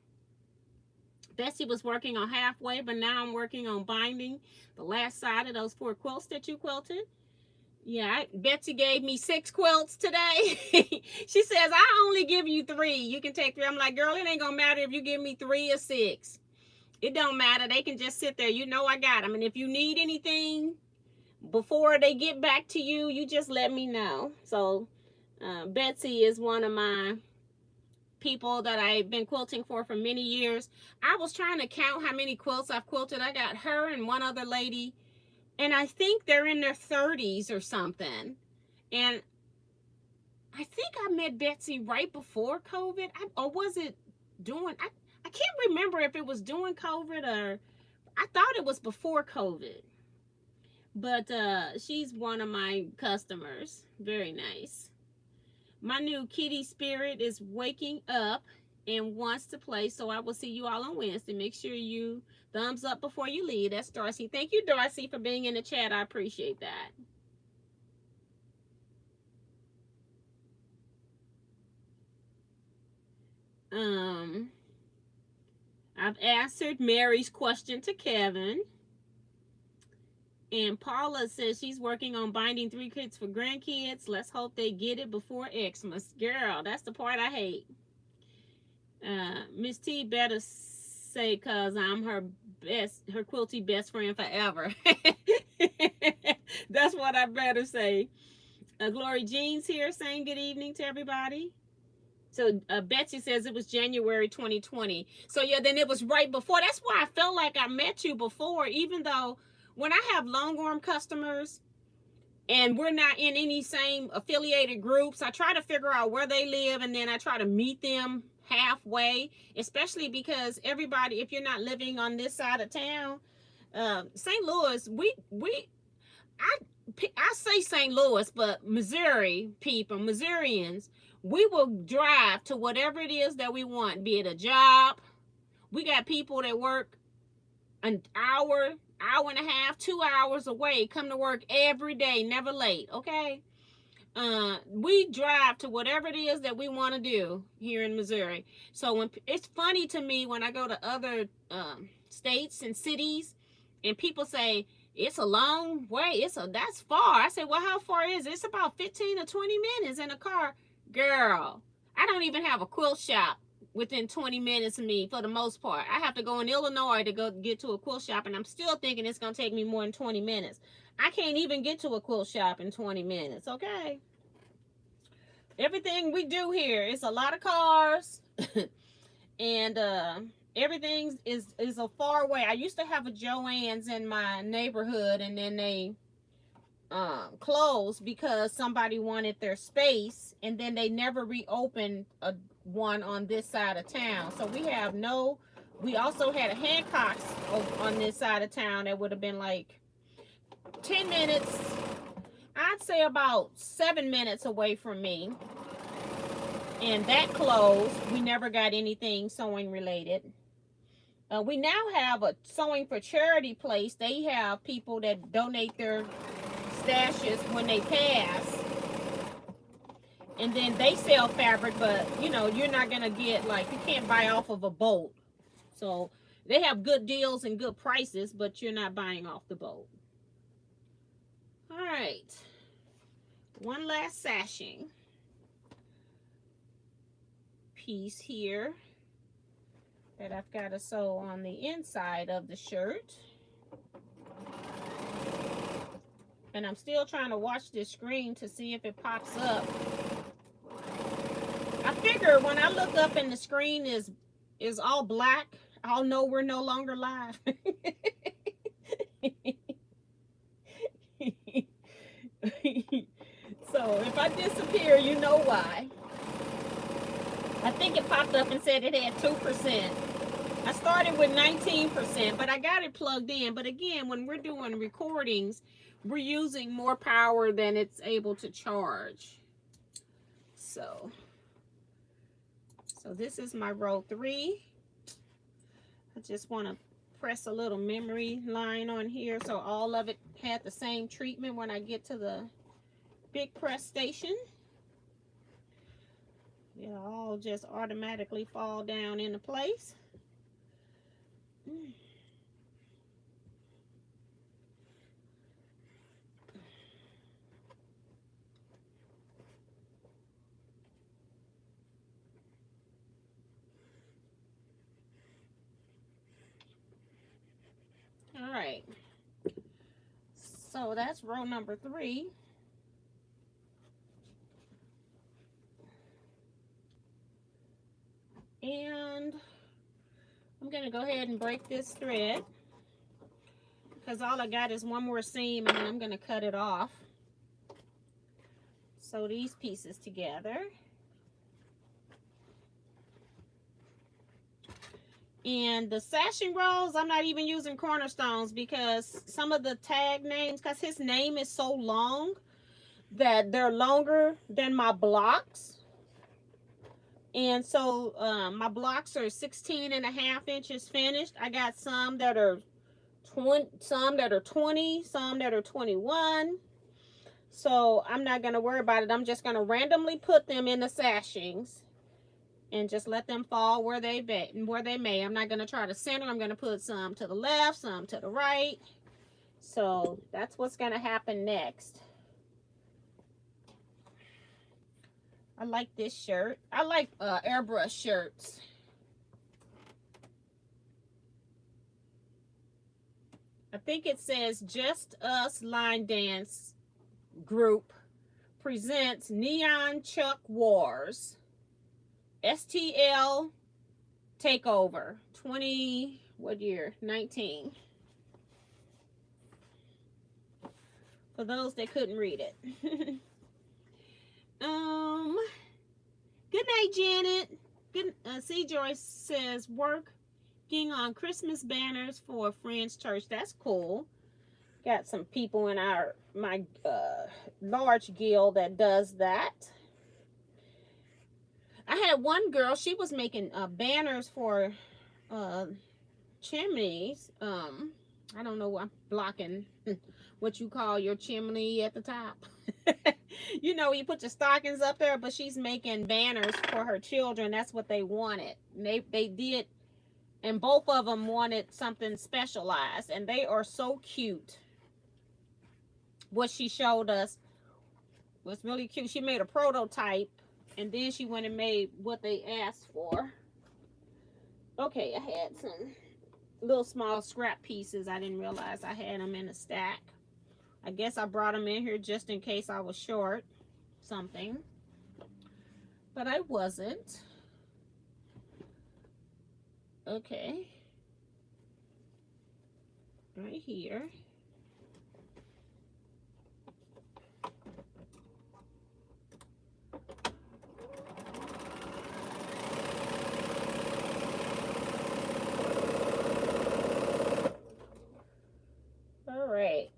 Betsy was working on halfway, but now I'm working on binding the last side of those 4 quilts that you quilted. Yeah, Betsy gave me 6 quilts today. She says, I only give you 3. You can take 3. I'm like, girl, it ain't gonna matter if you give me 3 or 6. It don't matter. They can just sit there. You know I got them. And if you need anything before they get back to you, you just let me know. So Betsy is one of my people that I've been quilting for many years. I was trying to count how many quilts I've quilted. I got her and one other lady, and I think they're in their 30s or something. And I think I met Betsy right before COVID. Or was it during? I can't remember if it was during COVID or I thought it was before COVID. But she's one of my customers. Very nice. My new kitty spirit is waking up and wants to play, so I will see you all on Wednesday. Make sure you thumbs up before you leave. That's Darcy. Thank you, Darcy, for being in the chat. I appreciate that. I've answered Mary's question to Kevin. And Paula says she's working on binding 3 kits for grandkids. Let's hope they get it before Xmas. Girl, that's the part I hate. Miss T better say, cause I'm her quilty best friend forever. That's what I better say. Glory Jean's here saying good evening to everybody. So Betsy says it was January 2020. So yeah, then it was right before. That's why I felt like I met you before, even though when I have long arm customers and we're not in any same affiliated groups, I try to figure out where they live and then I try to meet them halfway, especially because everybody, if you're not living on this side of town, St. Louis, I say St. Louis, but Missouri people, Missourians, we will drive to whatever it is that we want, be it a job. We got people that work an hour and a half, 2 hours away, come to work every day, never late, okay? We drive to whatever it is that we want to do here in Missouri. So when it's funny to me when I go to other states and cities and people say, it's a long way, that's far. I say, well, how far is it? It's about 15 or 20 minutes in a car. Girl, I don't even have a quilt shop within 20 minutes of me for the most part. I have to go in Illinois to go get to a quilt shop, and I'm still thinking it's going to take me more than 20 minutes. I can't even get to a quilt shop in 20 minutes, okay? Everything we do here, it's a lot of cars, and everything is a far way. I used to have a Joann's in my neighborhood, and then they closed because somebody wanted their space, and then they never reopened one on this side of town. So we also had a Hancock's on this side of town that would have been like 10 minutes, I'd say about 7 minutes away from me, and that closed. We never got anything sewing related. We now have a Sewing for Charity place. They have people that donate their stashes when they pass, and then they sell fabric, but you know, you're not gonna get, like, you can't buy off of a boat. So they have good deals and good prices, but you're not buying off the boat. All right, one last sashing piece here that I've got to sew on the inside of the shirt. And I'm still trying to watch this screen to see if it pops up. I figure when I look up and the screen is all black, I'll know we're no longer live. So if I disappear, you know why. I think it popped up and said it had 2%. I started with 19%, but I got it plugged in. But again, when we're doing recordings, we're using more power than it's able to charge. So this is my row 3. I just want to press a little memory line on here so all of it had the same treatment when I get to the big press station. It'll all just automatically fall down into place. All right, so that's row number 3. And I'm gonna go ahead and break this thread because all I got is one more seam, and then I'm gonna cut it off. Sew these pieces together. And the sashing rows, I'm not even using cornerstones because some of the tag names, because his name is so long that they're longer than my blocks. And so my blocks are 16.5 inches finished. I got some that are 20, some that are 20, some that are 21. So I'm not going to worry about it. I'm just going to randomly put them in the sashings and just let them fall where they may. I'm not going to try to center. I'm going to put some to the left, some to the right. So that's what's going to happen next. I like this shirt. I like airbrush shirts. I think it says Just Us Line Dance Group presents Neon Chuck Wars STL Takeover 20, what year? 19. For those that couldn't read it. Good night, Janet. C. Joyce says working on Christmas banners for a friend's church. That's cool. Got some people in my large guild that does that. I had one girl, she was making banners for chimneys. I don't know, I'm blocking what you call your chimney at the top. You know, you put your stockings up there, but she's making banners for her children. That's what they wanted. They did, and both of them wanted something specialized, and they are so cute. What she showed us was really cute. She made a prototype, and then she went and made what they asked for. Okay, I had some little small scrap pieces. I didn't realize I had them in a stack. I guess I brought them in here just in case I was short something, but I wasn't. Okay, right here. All right.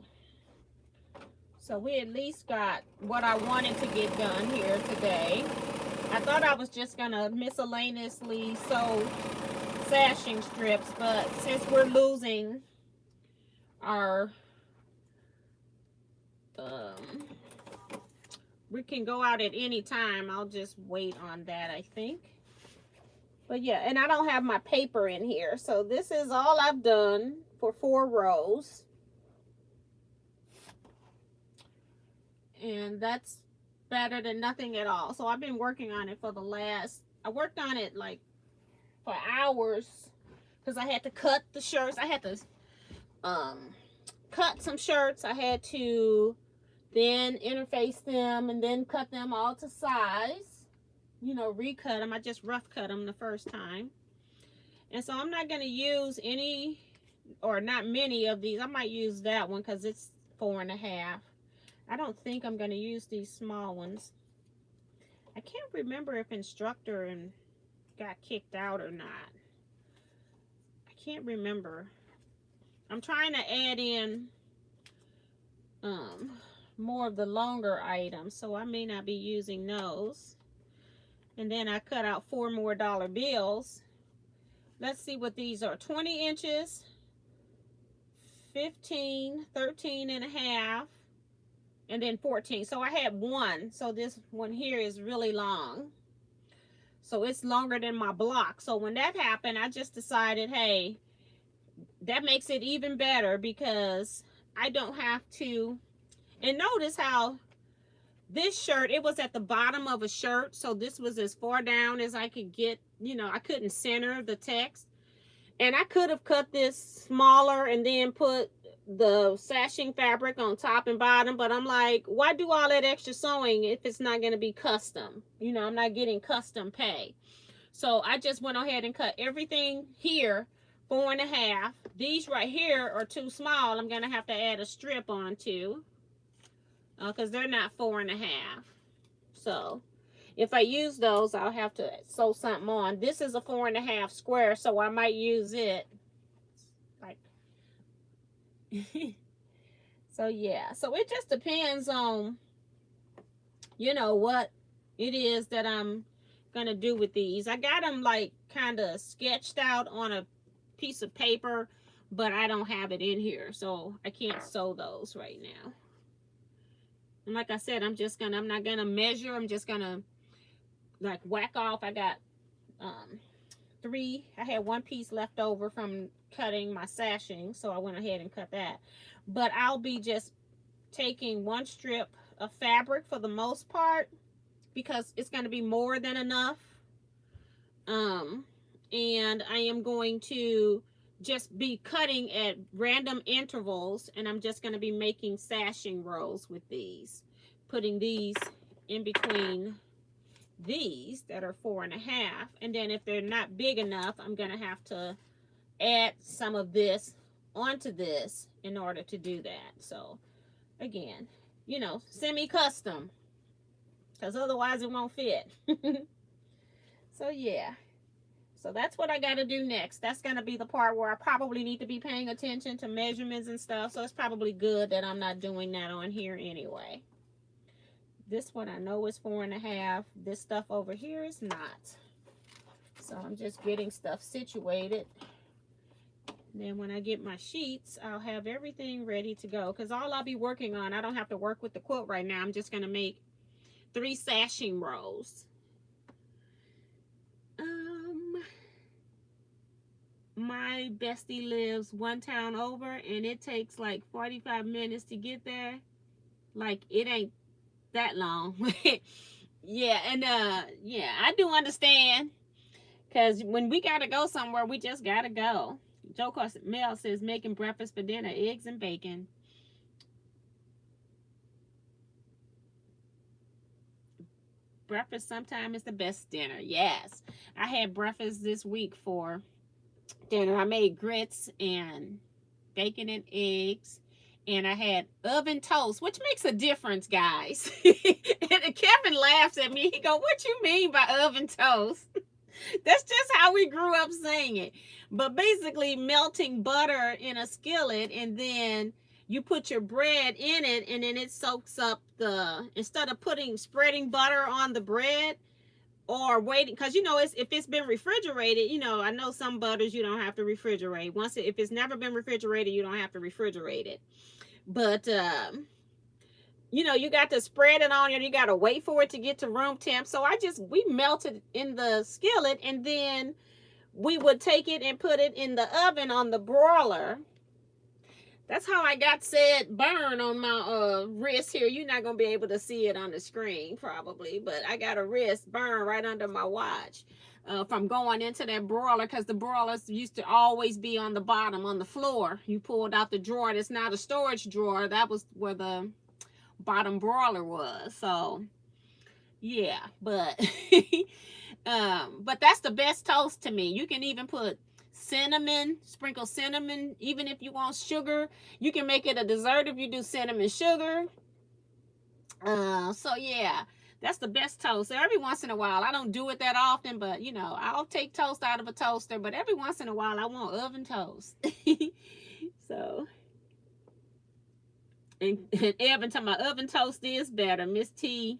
So we at least got what I wanted to get done here today. I thought I was just gonna miscellaneously sew sashing strips, but since we're losing our, we can go out at any time. I'll just wait on that, I think. But yeah, and I don't have my paper in here. So this is all I've done for 4 rows. And that's better than nothing at all. So I've been working on it for the last, I worked on it like for hours because I had to cut the shirts. I had to cut some shirts. I had to then interface them and then cut them all to size. You know, recut them. I just rough cut them the first time. And so I'm not going to use any, or not many of these. I might use that one because it's 4.5. I don't think I'm going to use these small ones. I can't remember if instructor and got kicked out or not. I can't remember. I'm trying to add in more of the longer items, so I may not be using those. And then I cut out 4 more dollar bills. Let's see what these are. 20 inches, 15, 13.5, and then 14. So I had one. So this one here is really long. So it's longer than my block. So when that happened, I just decided, hey, that makes it even better because I don't have to. And notice how this shirt, it was at the bottom of a shirt. So this was as far down as I could get. You know, I couldn't center the text. And I could have cut this smaller and then put the sashing fabric on top and bottom, but I'm like, why do all that extra sewing if it's not going to be custom? You know, I'm not getting custom pay. So I just went ahead and cut everything here 4.5. These right here are too small. I'm going to have to add a strip onto because they're not 4.5. So if I use those, I'll have to sew something on. This is a 4.5 square, so I might use it. Like, so yeah. So it just depends on, you know, what it is that I'm gonna do with these. I got them like kind of sketched out on a piece of paper, but I don't have it in here, so I can't sew those right now. And like I said, I'm not gonna measure. I'm just gonna like whack off. I got 3. I had 1 piece left over from cutting my sashing, so I went ahead and cut that. But I'll be just taking 1 strip of fabric for the most part because it's going to be more than enough. And I am going to just be cutting at random intervals, and I'm just going to be making sashing rows with these, putting these in between these that are 4.5, and then if they're not big enough, I'm gonna have to add some of this onto this in order to do that. So again, you know, semi-custom, because otherwise it won't fit. So yeah, so that's what I got to do next. That's gonna be the part where I probably need to be paying attention to measurements and stuff, so it's probably good that I'm not doing that on here anyway. This one I know is 4.5. This stuff over here is not. So I'm just getting stuff situated. And then when I get my sheets, I'll have everything ready to go. Because all I'll be working on, I don't have to work with the quilt right now. I'm just going to make 3 sashing rows. My bestie lives 1 town over, and it takes like 45 minutes to get there. Like, it ain't that long. Yeah, and yeah, I do understand, because when we gotta go somewhere, we just gotta go. Joe Mel says making breakfast for dinner, eggs and bacon. Breakfast sometimes is the best dinner. Yes, I had breakfast this week for dinner. I made grits and bacon and eggs, and I had oven toast, which makes a difference, guys. And Kevin laughs at me. He goes, "What you mean by oven toast?" That's just how we grew up saying it. But basically melting butter in a skillet, and then you put your bread in it, and then it soaks up the, instead of spreading butter on the bread or waiting, because you know, if it's been refrigerated, you know, I know some butters you don't have to refrigerate. If it's never been refrigerated, you don't have to refrigerate it. But you know, you got to spread it on, and you got to wait for it to get to room temp. So we melted in the skillet, and then we would take it and put it in the oven on the broiler That's how I got said burn on my wrist here. You're not going to be able to see it on the screen probably, but I got a wrist burn right under my watch from going into that broiler, because the broilers used to always be on the bottom, on the floor. You pulled out the drawer. That's not a storage drawer. That was where the bottom broiler was. So yeah, but but that's the best toast to me. You can even put cinnamon, sprinkle cinnamon, even if you want sugar. You can make it a dessert if you do cinnamon sugar. So yeah, that's the best toast. So every once in a while, I don't do it that often, but you know, I'll take toast out of a toaster, but every once in a while I want oven toast. So, and Evan talking about oven toast is better. Miss T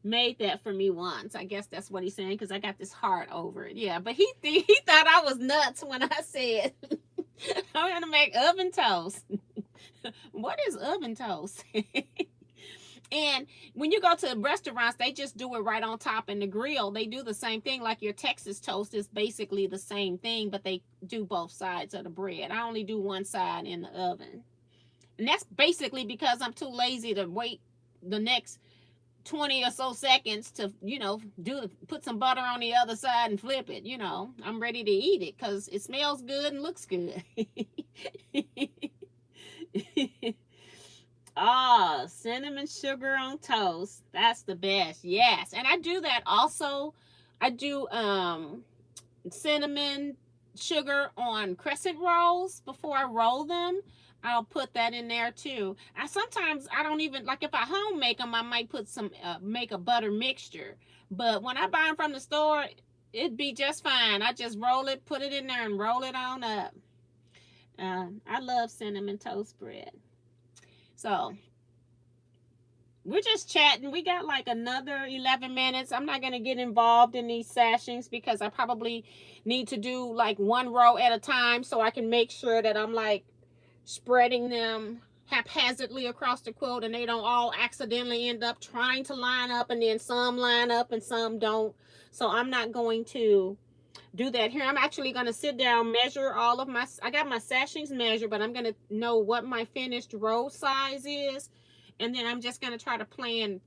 made that for me once. I guess that's what he's saying, because I got this heart over it. Yeah, but he thought I was nuts when I said I'm gonna make oven toast. What is oven toast? And when you go to restaurants, they just do it right on top in the grill. They do the same thing. Like your Texas toast is basically the same thing, but they do both sides of the bread. I only do one side in the oven. And that's basically because I'm too lazy to wait the next 20 or so seconds to, you know, put some butter on the other side and flip it. You know, I'm ready to eat it because it smells good and looks good. Oh, cinnamon sugar on toast. That's the best. Yes. And I do that also. I do cinnamon sugar on crescent rolls before I roll them. I'll put that in there too. Sometimes I don't even, like if I home make them, I might put some, make a butter mixture. But when I buy them from the store, it'd be just fine. I just roll it, put it in there and roll it on up. I love cinnamon toast bread. So we're just chatting. We got like another 11 minutes. I'm not going to get involved in these sashings because I probably need to do like one row at a time so I can make sure that I'm like spreading them haphazardly across the quilt and they don't all accidentally end up trying to line up, and then some line up and some don't. So I'm not going to do that here. I'm actually going to sit down, measure all of my, I got my sashings measured, but I'm going to know what my finished row size is. And then I'm just going to try to plan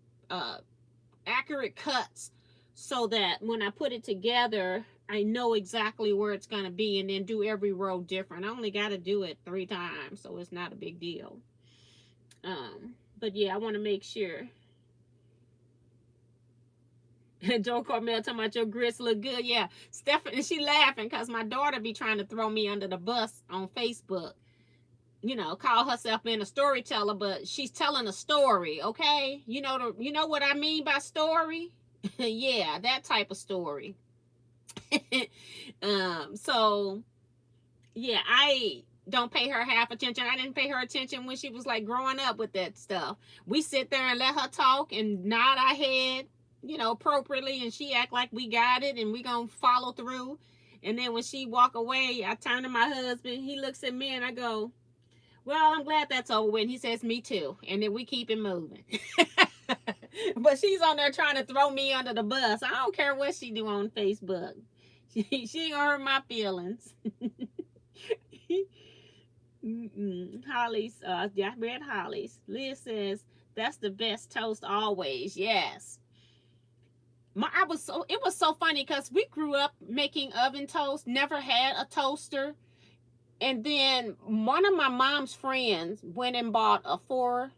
accurate cuts so that when I put it together, I know exactly where it's going to be, and then do every row different. I only got to do it 3 times, so it's not a big deal. But yeah, I want to make sure. Joe Carmel talking about your grits look good. Yeah, Stephanie, she laughing because my daughter be trying to throw me under the bus on Facebook. You know, call herself being a storyteller, but she's telling a story, okay? You know what I mean by story? Yeah, that type of story. So yeah, I don't pay her half attention. I didn't pay her attention when she was like growing up with that stuff. We sit there and let her talk and nod our head, you know, appropriately, and she act like we got it and we gonna follow through. And then when she walk away, I turn to my husband, he looks at me and I go, well, I'm glad that's over with. And he says, me too. And then we keep it moving. But she's on there trying to throw me under the bus. I don't care what she do on Facebook. She ain't gonna hurt my feelings. Holly's, I read Holly's. Liz says, that's the best toast always. Yes. It was so funny because we grew up making oven toast, never had a toaster. And then one of my mom's friends went and bought a 4-piece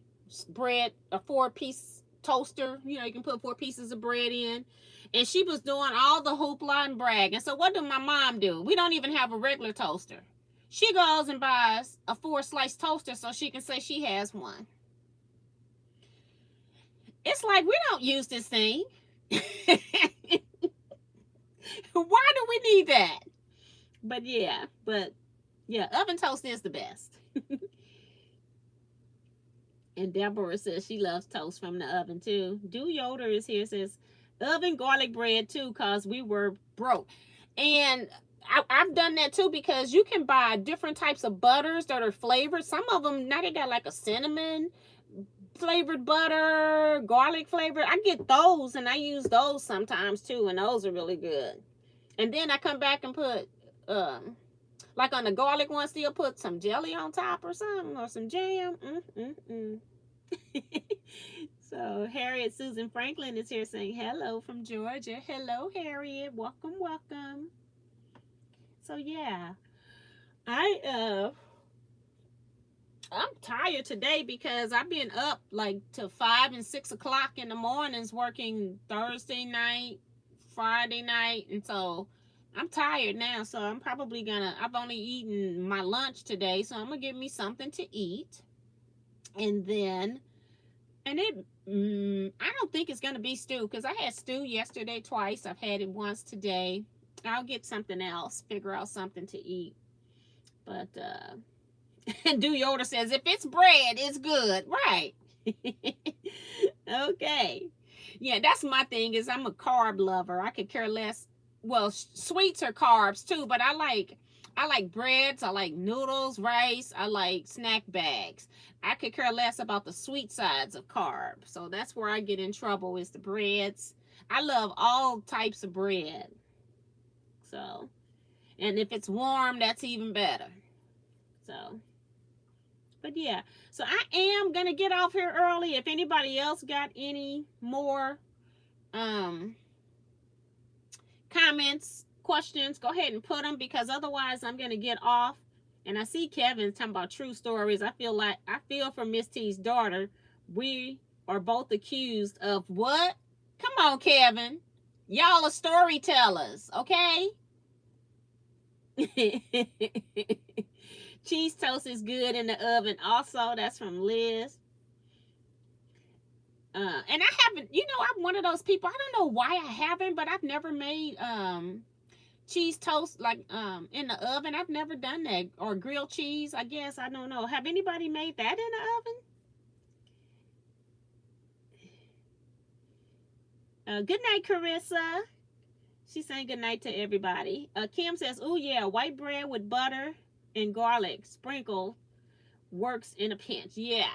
toaster. You know, you can put 4 pieces of bread in. And she was doing all the hoopla and bragging. So what do my mom do? We don't even have a regular toaster. She goes and buys a 4-slice toaster so she can say she has one. It's like, we don't use this thing. Why do we need that? But yeah, oven toast is the best. And Deborah says she loves toast from the oven too. Do Yoder is here, says oven garlic bread too, because we were broke. And I've done that too, because you can buy different types of butters that are flavored. Some of them, now they got like a cinnamon flavored butter, garlic flavored. I get those and I use those sometimes too, and those are really good. And then I come back and put Like on the garlic one, still put some jelly on top or something, or some jam. So Harriet Susan Franklin is here saying hello from Georgia. Hello, Harriet. Welcome, welcome. So yeah, I'm tired today because I've been up like till 5 and 6 o'clock in the mornings working Thursday night, Friday night, and so I'm tired now. So I'm probably gonna. I've only eaten my lunch today, so I'm gonna get me something to eat, and then, I don't think it's gonna be stew because I had stew yesterday twice. I've had it once today. I'll get something else. Figure out something to eat, but and Do Yoda says if it's bread, it's good, right? Okay. Yeah, that's my thing is I'm a carb lover. I could care less. Well, sweets are carbs too, but I like breads, I like noodles, rice, I like snack bags. I could care less about the sweet sides of carbs. So that's where I get in trouble is the breads. I love all types of bread. So, and if it's warm, that's even better. So, but yeah, so I am gonna get off here early. If anybody else got any more comments, questions, go ahead and put them because otherwise I'm gonna get off. And I see Kevin talking about true stories. I feel for Miss T's daughter. We are both accused of what? Come on, Kevin. Y'all are storytellers, okay? Cheese toast is good in the oven. Also, that's from Liz. And I haven't, I'm one of those people. I don't know why I haven't, but I've never made cheese toast like in the oven. I've never done that. Or grilled cheese, I guess. I don't know. Have anybody made that in the oven? Good night, Carissa. She's saying good night to everybody. Kim says, oh yeah, white bread with butter and garlic sprinkle works in a pinch. Yeah.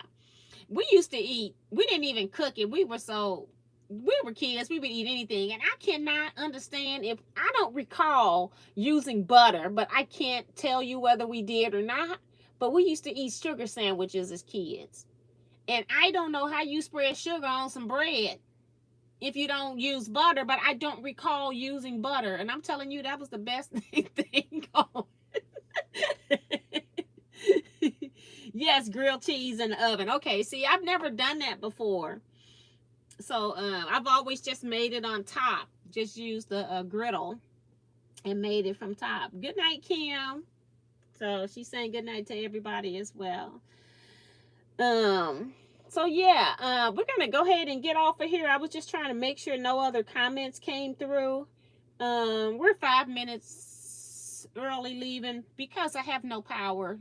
We used to eat, we didn't even cook it. We were kids, we would eat anything. And I cannot understand I don't recall using butter, but I can't tell you whether we did or not. But we used to eat sugar sandwiches as kids. And I don't know how you spread sugar on some bread if you don't use butter, but I don't recall using butter. And I'm telling you, that was the best thing going. Yes, grilled cheese in the oven. Okay, see, I've never done that before. So I've always just made it on top. Just used the griddle and made it from top. Good night, Kim. So she's saying good night to everybody as well. So yeah, we're gonna go ahead and get off of here. I was just trying to make sure no other comments came through. We're 5 minutes early leaving because I have no power.